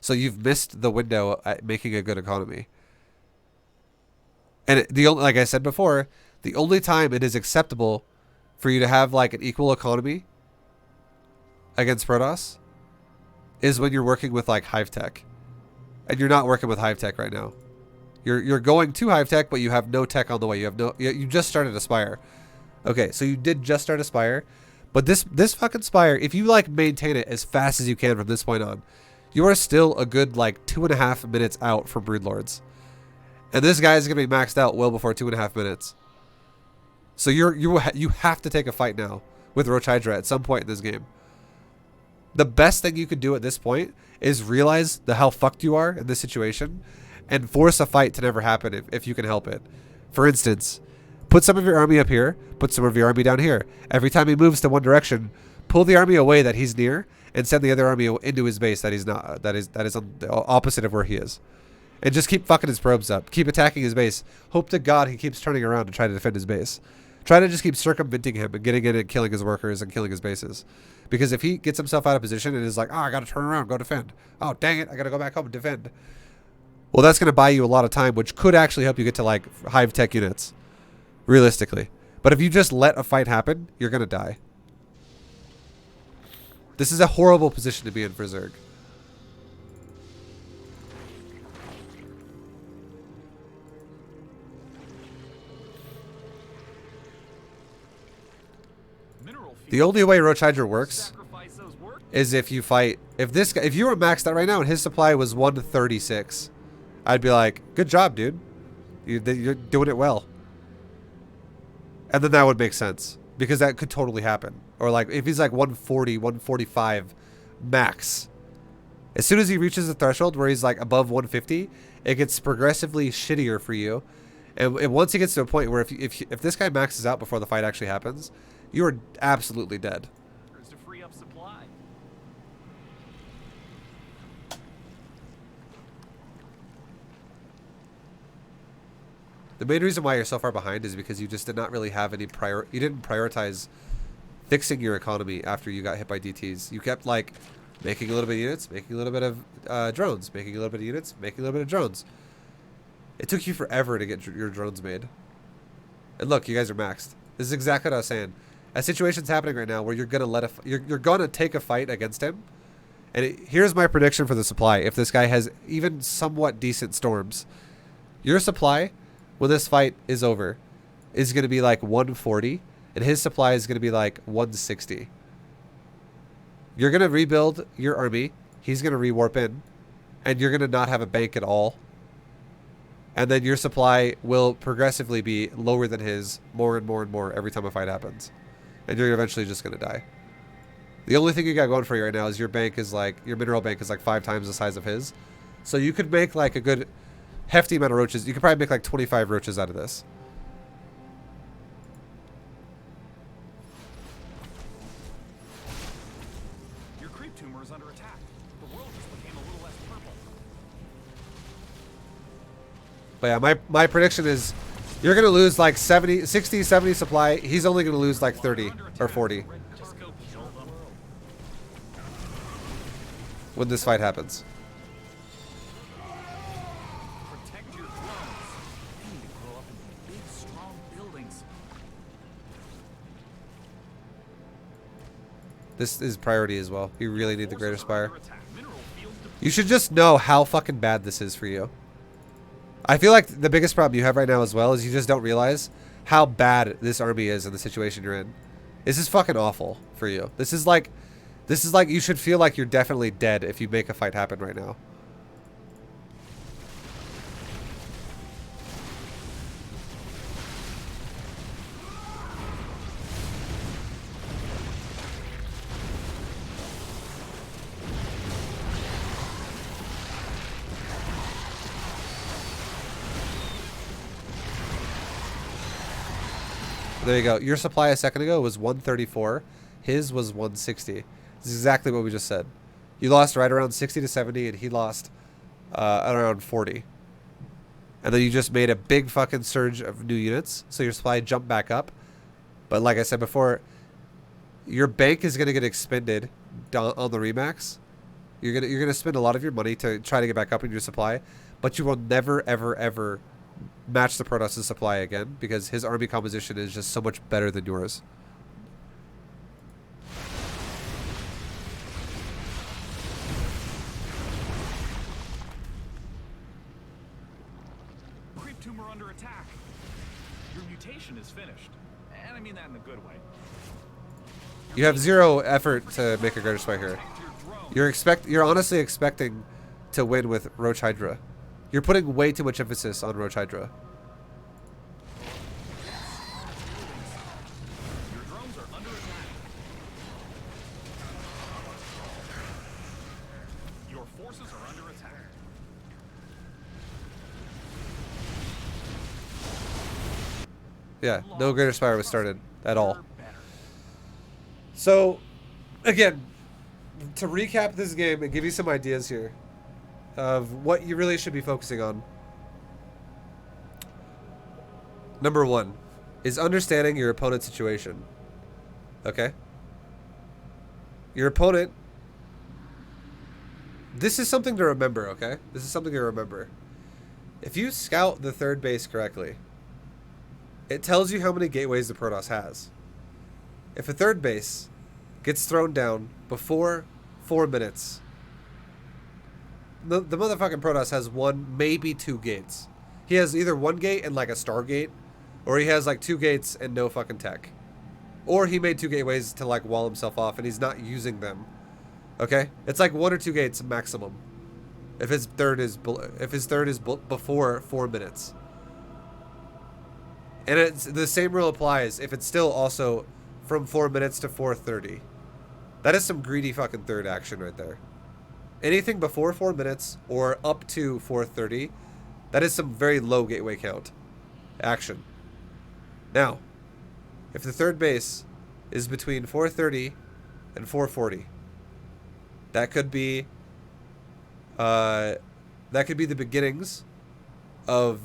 So you've missed the window at making a good economy. And like I said before, the only time it is acceptable for you to have like an equal economy against Protoss is when you're working with like Hive Tech. And you're not working with Hive Tech right now. You're going to Hive Tech, but you have no tech on the way. You just started Aspire. Okay, so you did just start Aspire, but this fucking Spire, if you like maintain it as fast as you can from this point on, you are still a good like 2.5 minutes out from Broodlords. And this guy is gonna be maxed out well before 2.5 minutes. So you have to take a fight now with Roach Hydra at some point in this game. The best thing you could do at this point is realize how fucked you are in this situation and force a fight to never happen if you can help it. For instance, put some of your army up here, put some of your army down here. Every time he moves to one direction, pull the army away that he's near and send the other army into his base that he's not, that is on the opposite of where he is. And just keep fucking his probes up. Keep attacking his base. Hope to God he keeps turning around to try to defend his base. Try to just keep circumventing him and getting in and killing his workers and killing his bases. Because if he gets himself out of position and is like, oh, I gotta turn around, go defend. Oh, dang it, I gotta go back home and defend. Well, that's gonna buy you a lot of time, which could actually help you get to like Hive Tech units. Realistically. But if you just let a fight happen, you're gonna die. This is a horrible position to be in for Zerg. The only way Roach Hydra works is if you fight. If you were maxed out right now and his supply was 136, I'd be like, good job, dude. You're doing it well. And then that would make sense because that could totally happen. Or like if he's like 140, 145 max. As soon as he reaches the threshold where he's like above 150, it gets progressively shittier for you. And once he gets to a point where if this guy maxes out before the fight actually happens, you are absolutely dead. To free up supply. The main reason why you're so far behind is because you just did not really have any you didn't prioritize fixing your economy after you got hit by DTs. You kept like making a little bit of units, making a little bit of drones, making a little bit of units, making a little bit of drones. It took you forever to get your drones made. And look, you guys are maxed. This is exactly what I was saying. A situation's happening right now where you're gonna you're gonna take a fight against him. And here's my prediction for the supply. If this guy has even somewhat decent storms, your supply, when this fight is over, is gonna be like 140, and his supply is gonna be like 160. You're gonna rebuild your army. He's gonna rewarp in, and you're gonna not have a bank at all. And then your supply will progressively be lower than his more and more and more every time a fight happens. And you're eventually just going to die. The only thing you got going for you right now is your bank is like, your mineral bank is like 5 times the size of his. So you could make like a good hefty amount of roaches. You could probably make like 25 roaches out of this. Your creep tumor is under attack. The world just became a little less purple. But yeah, my prediction is you're going to lose like 60, 70 supply. He's only going to lose like 30 or 40 when this fight happens. Protect your drones. They need to grow up in big, strong buildings. This is priority as well. You really need the Greater Spire. You should just know how fucking bad this is for you. I feel like the biggest problem you have right now as well is you just don't realize how bad this army is in the situation you're in. This is fucking awful for you. This is like you should feel like you're definitely dead if you make a fight happen right now. There you go. Your supply a second ago was 134. His was 160. It's exactly what we just said. You lost right around 60 to 70, and he lost around 40. And then you just made a big fucking surge of new units, so your supply jumped back up. But like I said before, your bank is going to get expended on the Remax. You're gonna spend a lot of your money to try to get back up in your supply, but you will never, ever, ever match the Protoss' supply again because his army composition is just so much better than yours. Creep tumor under attack. Your mutation is finished. And I mean that in a good way. You have zero effort to make a greater spy here. Protect your drone. You're honestly expecting to win with Roach Hydra. You're putting way too much emphasis on Roach Hydra. Your drones are under attack. Your forces are under attack. Yeah, no greater spire was started at all. Better. So, again, to recap this game and give you some ideas here of what you really should be focusing on. Number one is understanding your opponent's situation. Okay? Your opponent... This is something to remember, okay? This is something to remember. If you scout the third base correctly, it tells you how many gateways the Protoss has. If a third base gets thrown down before 4 minutes, the motherfucking Protoss has 1, maybe 2 gates. He has either 1 gate and like a star gate, or he has like 2 gates and no fucking tech. Or he made 2 gateways to like wall himself off and he's not using them. Okay? It's like 1 or 2 gates maximum. If his third is before 4 minutes. And it's the same rule applies if it's still also from 4 minutes to 4:30. That is some greedy fucking third action right there. Anything before 4 minutes or up to 4:30, that is some very low gateway count action. Now, if the third base is between 4:30 and 4:40, that could be the beginnings of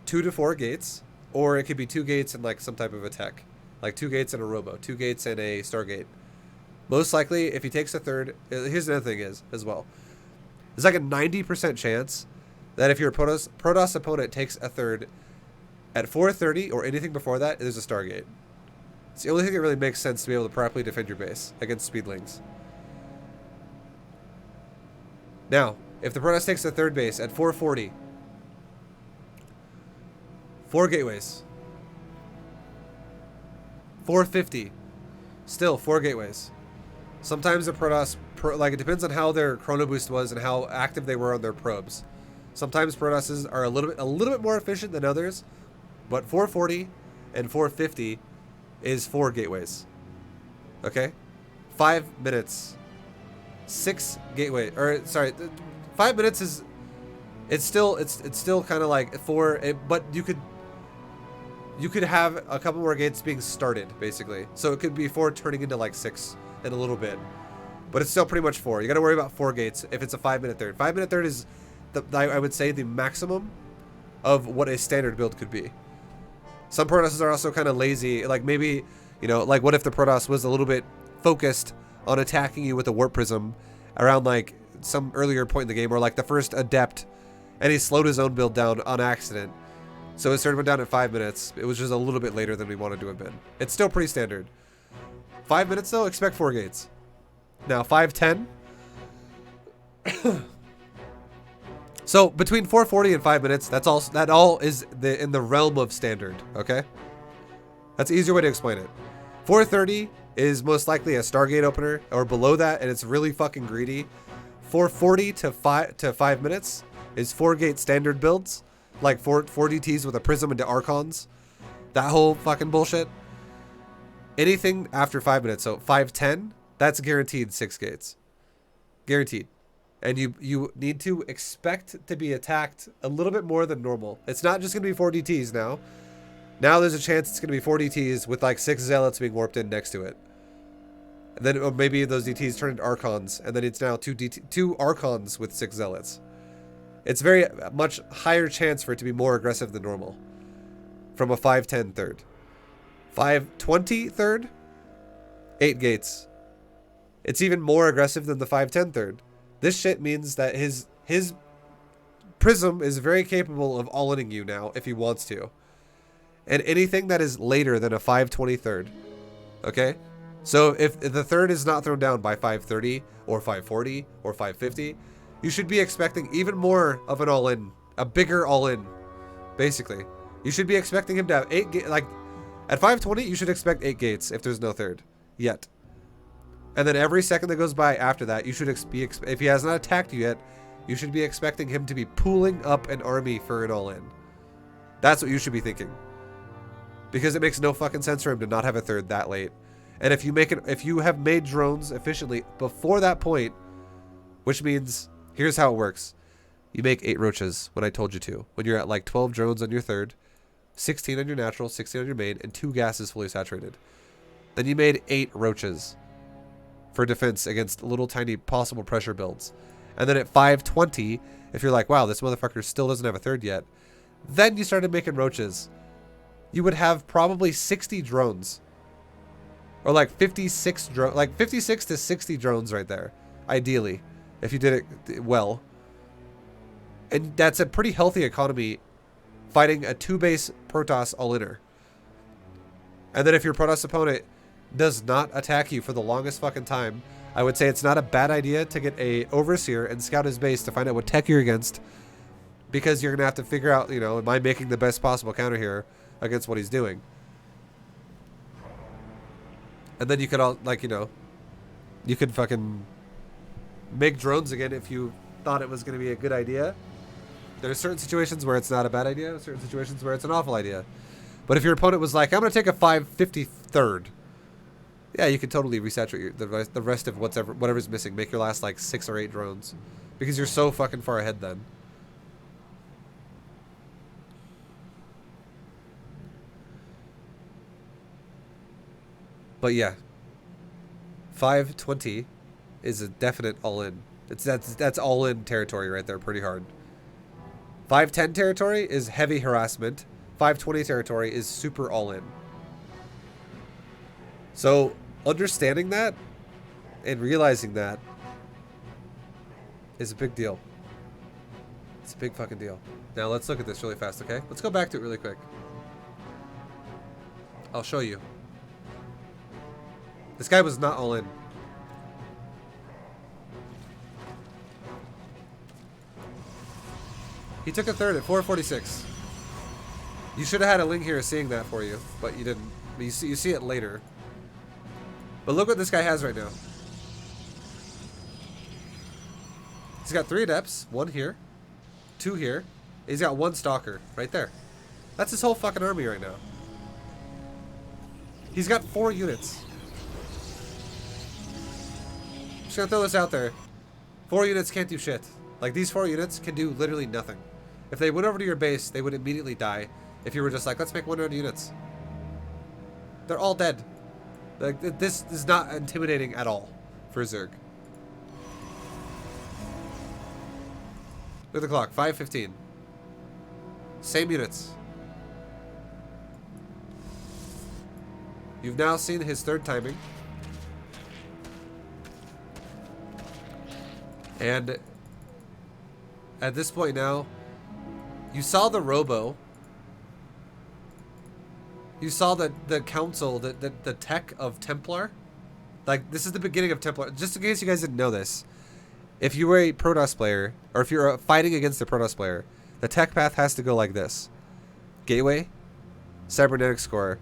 2 to 4 gates, or it could be 2 gates and like some type of a tech, like 2 gates and a robo, 2 gates and a Stargate. Most likely, if he takes a third, here's another thing is as well. There's like a 90% chance that if your Protoss opponent takes a third at 4:30 or anything before that, there's a Stargate. It's the only thing that really makes sense to be able to properly defend your base against speedlings. Now, if the Protoss takes the third base at 4:40, 4 gateways. 4:50, still 4 gateways. Sometimes the Protoss, like it depends on how their chrono boost was and how active they were on their probes. Sometimes Protosses are a little bit more efficient than others, but 4:40 and 4:50 is 4 gateways. Okay, 5 minutes, 6 gateway, or sorry, 5 minutes is, it's still kind of like 4, but you could have a couple more gates being started basically, so it could be 4 turning into like 6 in a little bit, but it's still pretty much 4. You got to worry about 4 gates if it's a 5-minute third. 5-minute third is I would say the maximum of what a standard build could be. Some Protosses are also kind of lazy, like maybe, you know, like what if the Protoss was a little bit focused on attacking you with a Warp Prism around like some earlier point in the game, or like the first Adept, and he slowed his own build down on accident. So his third went down at 5 minutes. It was just a little bit later than we wanted to have been. It's still pretty standard. 5 minutes though, expect 4 gates. Now 5:10. So between 4:40 and 5 minutes, that all is in the realm of standard. Okay, that's an easier way to explain it. 4:30 is most likely a Stargate opener or below that, and it's really fucking greedy. 4:40 to 5 minutes is 4 gate standard builds, like 4 DTs with a prism into Archons. That whole fucking bullshit. Anything after 5 minutes, so 5:10, that's guaranteed 6 gates. Guaranteed. And you need to expect to be attacked a little bit more than normal. It's not just going to be 4 DTs now. Now there's a chance it's going to be 4 DTs with like 6 Zealots being warped in next to it. And then maybe those DTs turn into Archons, and then it's now two Archons with 6 Zealots. It's very much higher chance for it to be more aggressive than normal. From a 5-10 third. 5-20 third? 8 gates. It's even more aggressive than the 5-10 third. This shit means that his Prism is very capable of all-inning you now if he wants to. And anything that is later than a 5-20 third. Okay? So if the third is not thrown down by 5-30 or 5-40 or 5-50, you should be expecting even more of an all-in. A bigger all-in. Basically. You should be expecting him to have 8 gates. Like, at 5-20, you should expect 8 gates if there's no third. Yet. And then every second that goes by after that, you should be if he has not attacked you yet, you should be expecting him to be pooling up an army for an all-in. That's what you should be thinking. Because it makes no fucking sense for him to not have a third that late. And if you have made drones efficiently before that point, which means, here's how it works. You make 8 roaches when I told you to. When you're at like 12 drones on your third, 16 on your natural, 16 on your main, and 2 gases fully saturated. Then you made 8 roaches for defense against little tiny possible pressure builds. And then at 5-20, if you're like, wow, this motherfucker still doesn't have a third yet, then you started making roaches. You would have probably 60 drones. Or like 56 drones, like 56 to 60 drones right there, ideally, if you did it well. And that's a pretty healthy economy fighting a 2-base Protoss all-inner. And then if your Protoss opponent does not attack you for the longest fucking time, I would say it's not a bad idea to get a Overseer and scout his base to find out what tech you're against. Because you're going to have to figure out, you know, am I making the best possible counter here against what he's doing? And then you could all, like, you know, you could fucking make drones again if you thought it was going to be a good idea. There's certain situations where it's not a bad idea, certain situations where it's an awful idea. But if your opponent was like, I'm going to take a 5-53rd, yeah, you could totally resaturate the rest of whatever's missing. Make your last like 6 or 8 drones. Because you're so fucking far ahead then. But yeah, 5-20 is a definite all-in. That's all-in territory right there, pretty hard. 5-10 territory is heavy harassment. 5-20 territory is super all-in. So understanding that and realizing that is a big deal. It's a big fucking deal. Now let's look at this really fast, okay? Let's go back to it really quick. I'll show you. This guy was not all in. He took a third at 446. You should have had a link here seeing that for you, but you didn't. But you see it later. But look what this guy has right now. He's got 3 adepts, 1 here, 2 here. He's got 1 stalker right there. That's his whole fucking army right now. He's got 4 units. Just gonna throw this out there. 4 units can't do shit. Like, these 4 units can do literally nothing. If they went over to your base, they would immediately die. If you were just like, let's make 100 units. They're all dead. Like, this is not intimidating at all for Zerg. Look at the clock, 5:15. Same units. You've now seen his 3rd timing. And at this point now, you saw the robo. You saw the council, the tech of Templar. Like, this is the beginning of Templar. Just in case you guys didn't know this, if you were a Protoss player, or if you're fighting against a Protoss player, the tech path has to go like this. Gateway, Cybernetics Core,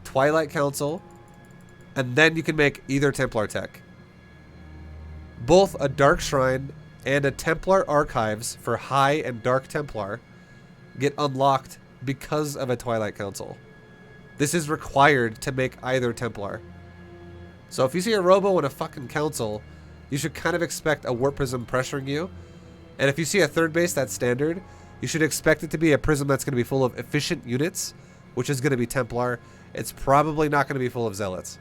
Twilight Council, and then you can make either Templar tech. Both a Dark Shrine and a Templar Archives for High and Dark Templar get unlocked because of a Twilight Council. This is required to make either Templar. So if you see a Robo and a fucking Council, you should kind of expect a Warp Prism pressuring you. And if you see a 3rd base that's standard, you should expect it to be a Prism that's going to be full of efficient units, which is going to be Templar. It's probably not going to be full of Zealots.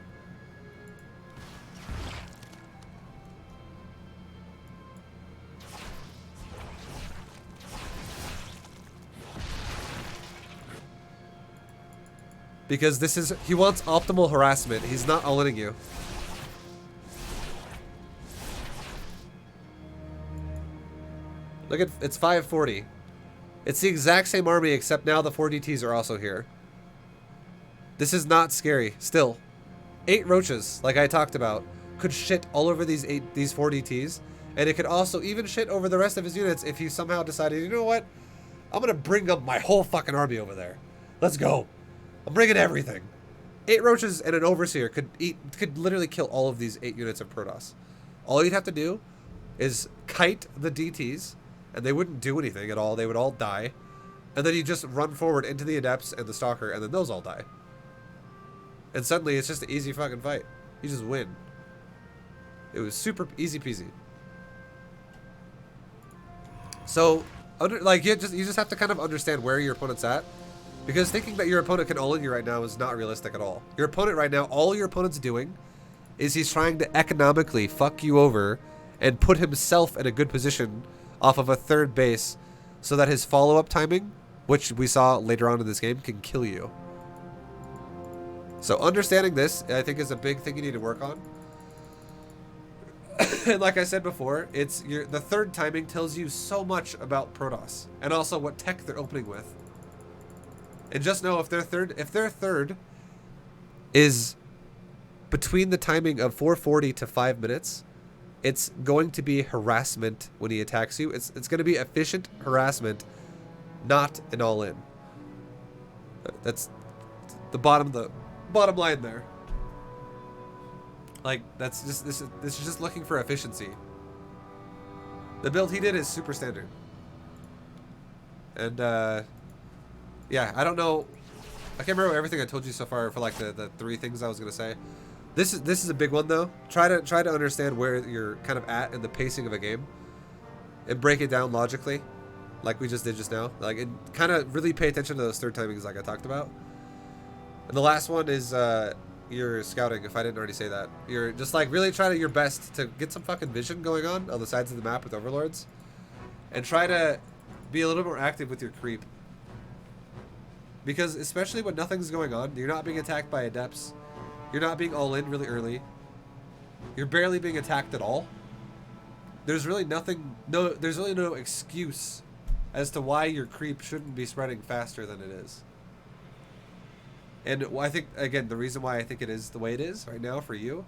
Because he wants optimal harassment. He's not all-inning you. Look at, it's 540. It's the exact same army, except now the 4 DTs are also here. This is not scary, still. 8 roaches, like I talked about, could shit all over these 4 DTs. And it could also even shit over the rest of his units if he somehow decided, you know what? I'm gonna bring up my whole fucking army over there. Let's go. I'm bringing everything. 8 roaches and an overseer could literally kill all of these 8 units of Protoss. All you'd have to do is kite the DTs, and they wouldn't do anything at all. They would all die. And then you just run forward into the Adepts and the Stalker, and then those all die. And suddenly it's just an easy fucking fight. You just win. It was super easy peasy. So, you just have to kind of understand where your opponent's at. Because thinking that your opponent can all-in you right now is not realistic at all. Your opponent right now, all your opponent's doing is he's trying to economically fuck you over and put himself in a good position off of a 3rd base so that his follow-up timing, which we saw later on in this game, can kill you. So understanding this, I think, is a big thing you need to work on. And like I said before, the 3rd timing tells you so much about Protoss and also what tech they're opening with. And just know if their third is between the timing of 440 to 5 minutes, it's going to be harassment when he attacks you. It's going to be efficient harassment, not an all-in. That's the bottom line there. Like, that's just this is just looking for efficiency. The build he did is super standard. And yeah, I don't know. I can't remember everything I told you so far for like the 3 things I was gonna say. This is a big one though. Try to understand where you're kind of at in the pacing of a game, and break it down logically, like we just did just now. Like, and kind of really pay attention to those 3rd timings, like I talked about. And the last one is your scouting. If I didn't already say that, you're just like really try your best to get some fucking vision going on the sides of the map with overlords, and try to be a little more active with your creep. Because especially when nothing's going on, you're not being attacked by adepts. You're not being all in really early. You're barely being attacked at all. There's really there's really no excuse as to why your creep shouldn't be spreading faster than it is. And I think, again, the reason why I think it is the way it is right now for you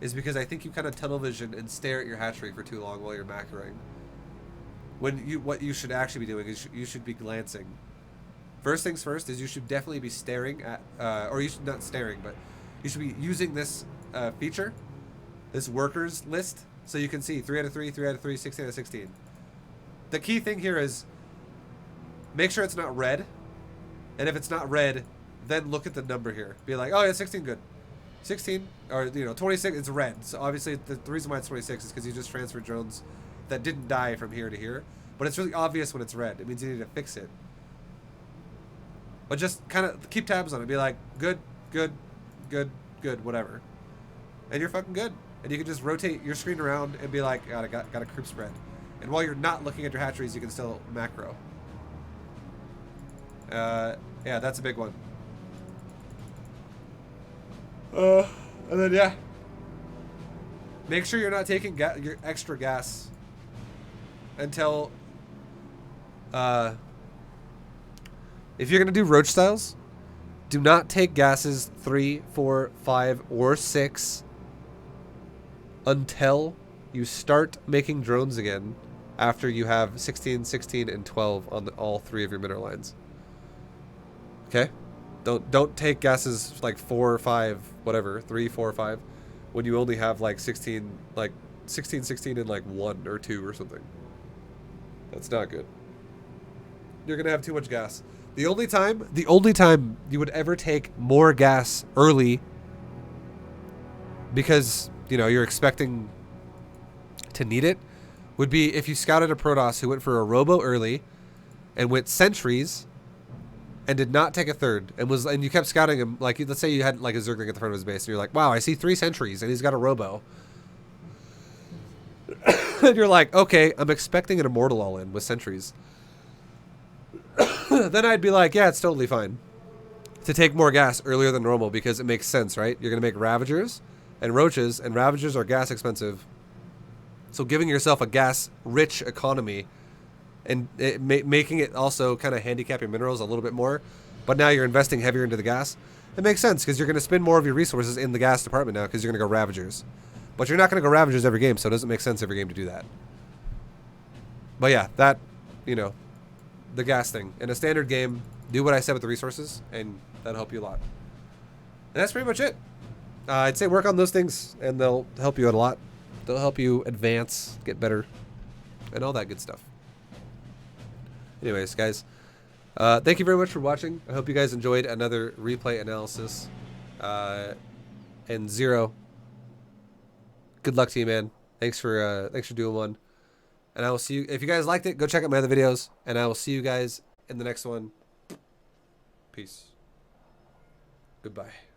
is because I think you kind of tunnel vision and stare at your hatchery for too long while you're macroing. When what you should actually be doing is you should be glancing. First things first is you should definitely be staring at, or you should not staring, but you should be using this feature, this workers list, so you can see 3 out of 3, 3 out of 3, 16 out of 16. The key thing here is make sure it's not red, and if it's not red, then look at the number here. Be like, oh yeah, 16 good. 16, or 26, it's red. So obviously the reason why it's 26 is because you just transferred drones that didn't die from here to here. But it's really obvious when it's red. It means you need to fix it. But just kind of keep tabs on it. Be like, good, good, good, good, whatever. And you're fucking good. And you can just rotate your screen around and be like, God, I got a creep spread. And while you're not looking at your hatcheries, you can still macro. Yeah, that's a big one. And then yeah, make sure you're not taking your extra gas until if you're gonna do roach styles, do not take gases 3, 4, 5, or 6 until you start making drones again after you have 16, 16, and 12 on all 3 of your mineral lines. Okay? Don't take gases like 4 or 5, whatever, 3, 4, or 5, when you only have like 16, 16, and like 1 or 2 or something. That's not good. You're gonna have too much gas. The only time you would ever take more gas early, because you're expecting to need it, would be if you scouted a Protoss who went for a robo early and went sentries and did not take a 3rd and you kept scouting him. Like, let's say you had like a Zergling at the front of his base and you're like, wow, I see 3 sentries and he's got a robo. And you're like, okay, I'm expecting an immortal all in with sentries. Then I'd be like, yeah, it's totally fine. to take more gas earlier than normal because it makes sense, right? You're going to make Ravagers and Roaches, and Ravagers are gas expensive. So giving yourself a gas-rich economy and making it also kind of handicap your minerals a little bit more, but now you're investing heavier into the gas, it makes sense because you're going to spend more of your resources in the gas department now because you're going to go Ravagers. But you're not going to go Ravagers every game, so it doesn't make sense every game to do that. But yeah, that, you know, the gas thing. In a standard game, do what I said with the resources, and that'll help you a lot. And that's pretty much it. I'd say work on those things, and they'll help you out a lot. They'll help you advance, get better, and all that good stuff. Anyways, guys, thank you very much for watching. I hope you guys enjoyed another replay analysis. And Zero, good luck to you, man. Thanks for doing one. And I will see you. If you guys liked it, go check out my other videos, and I will see you guys in the next one. Peace. Goodbye.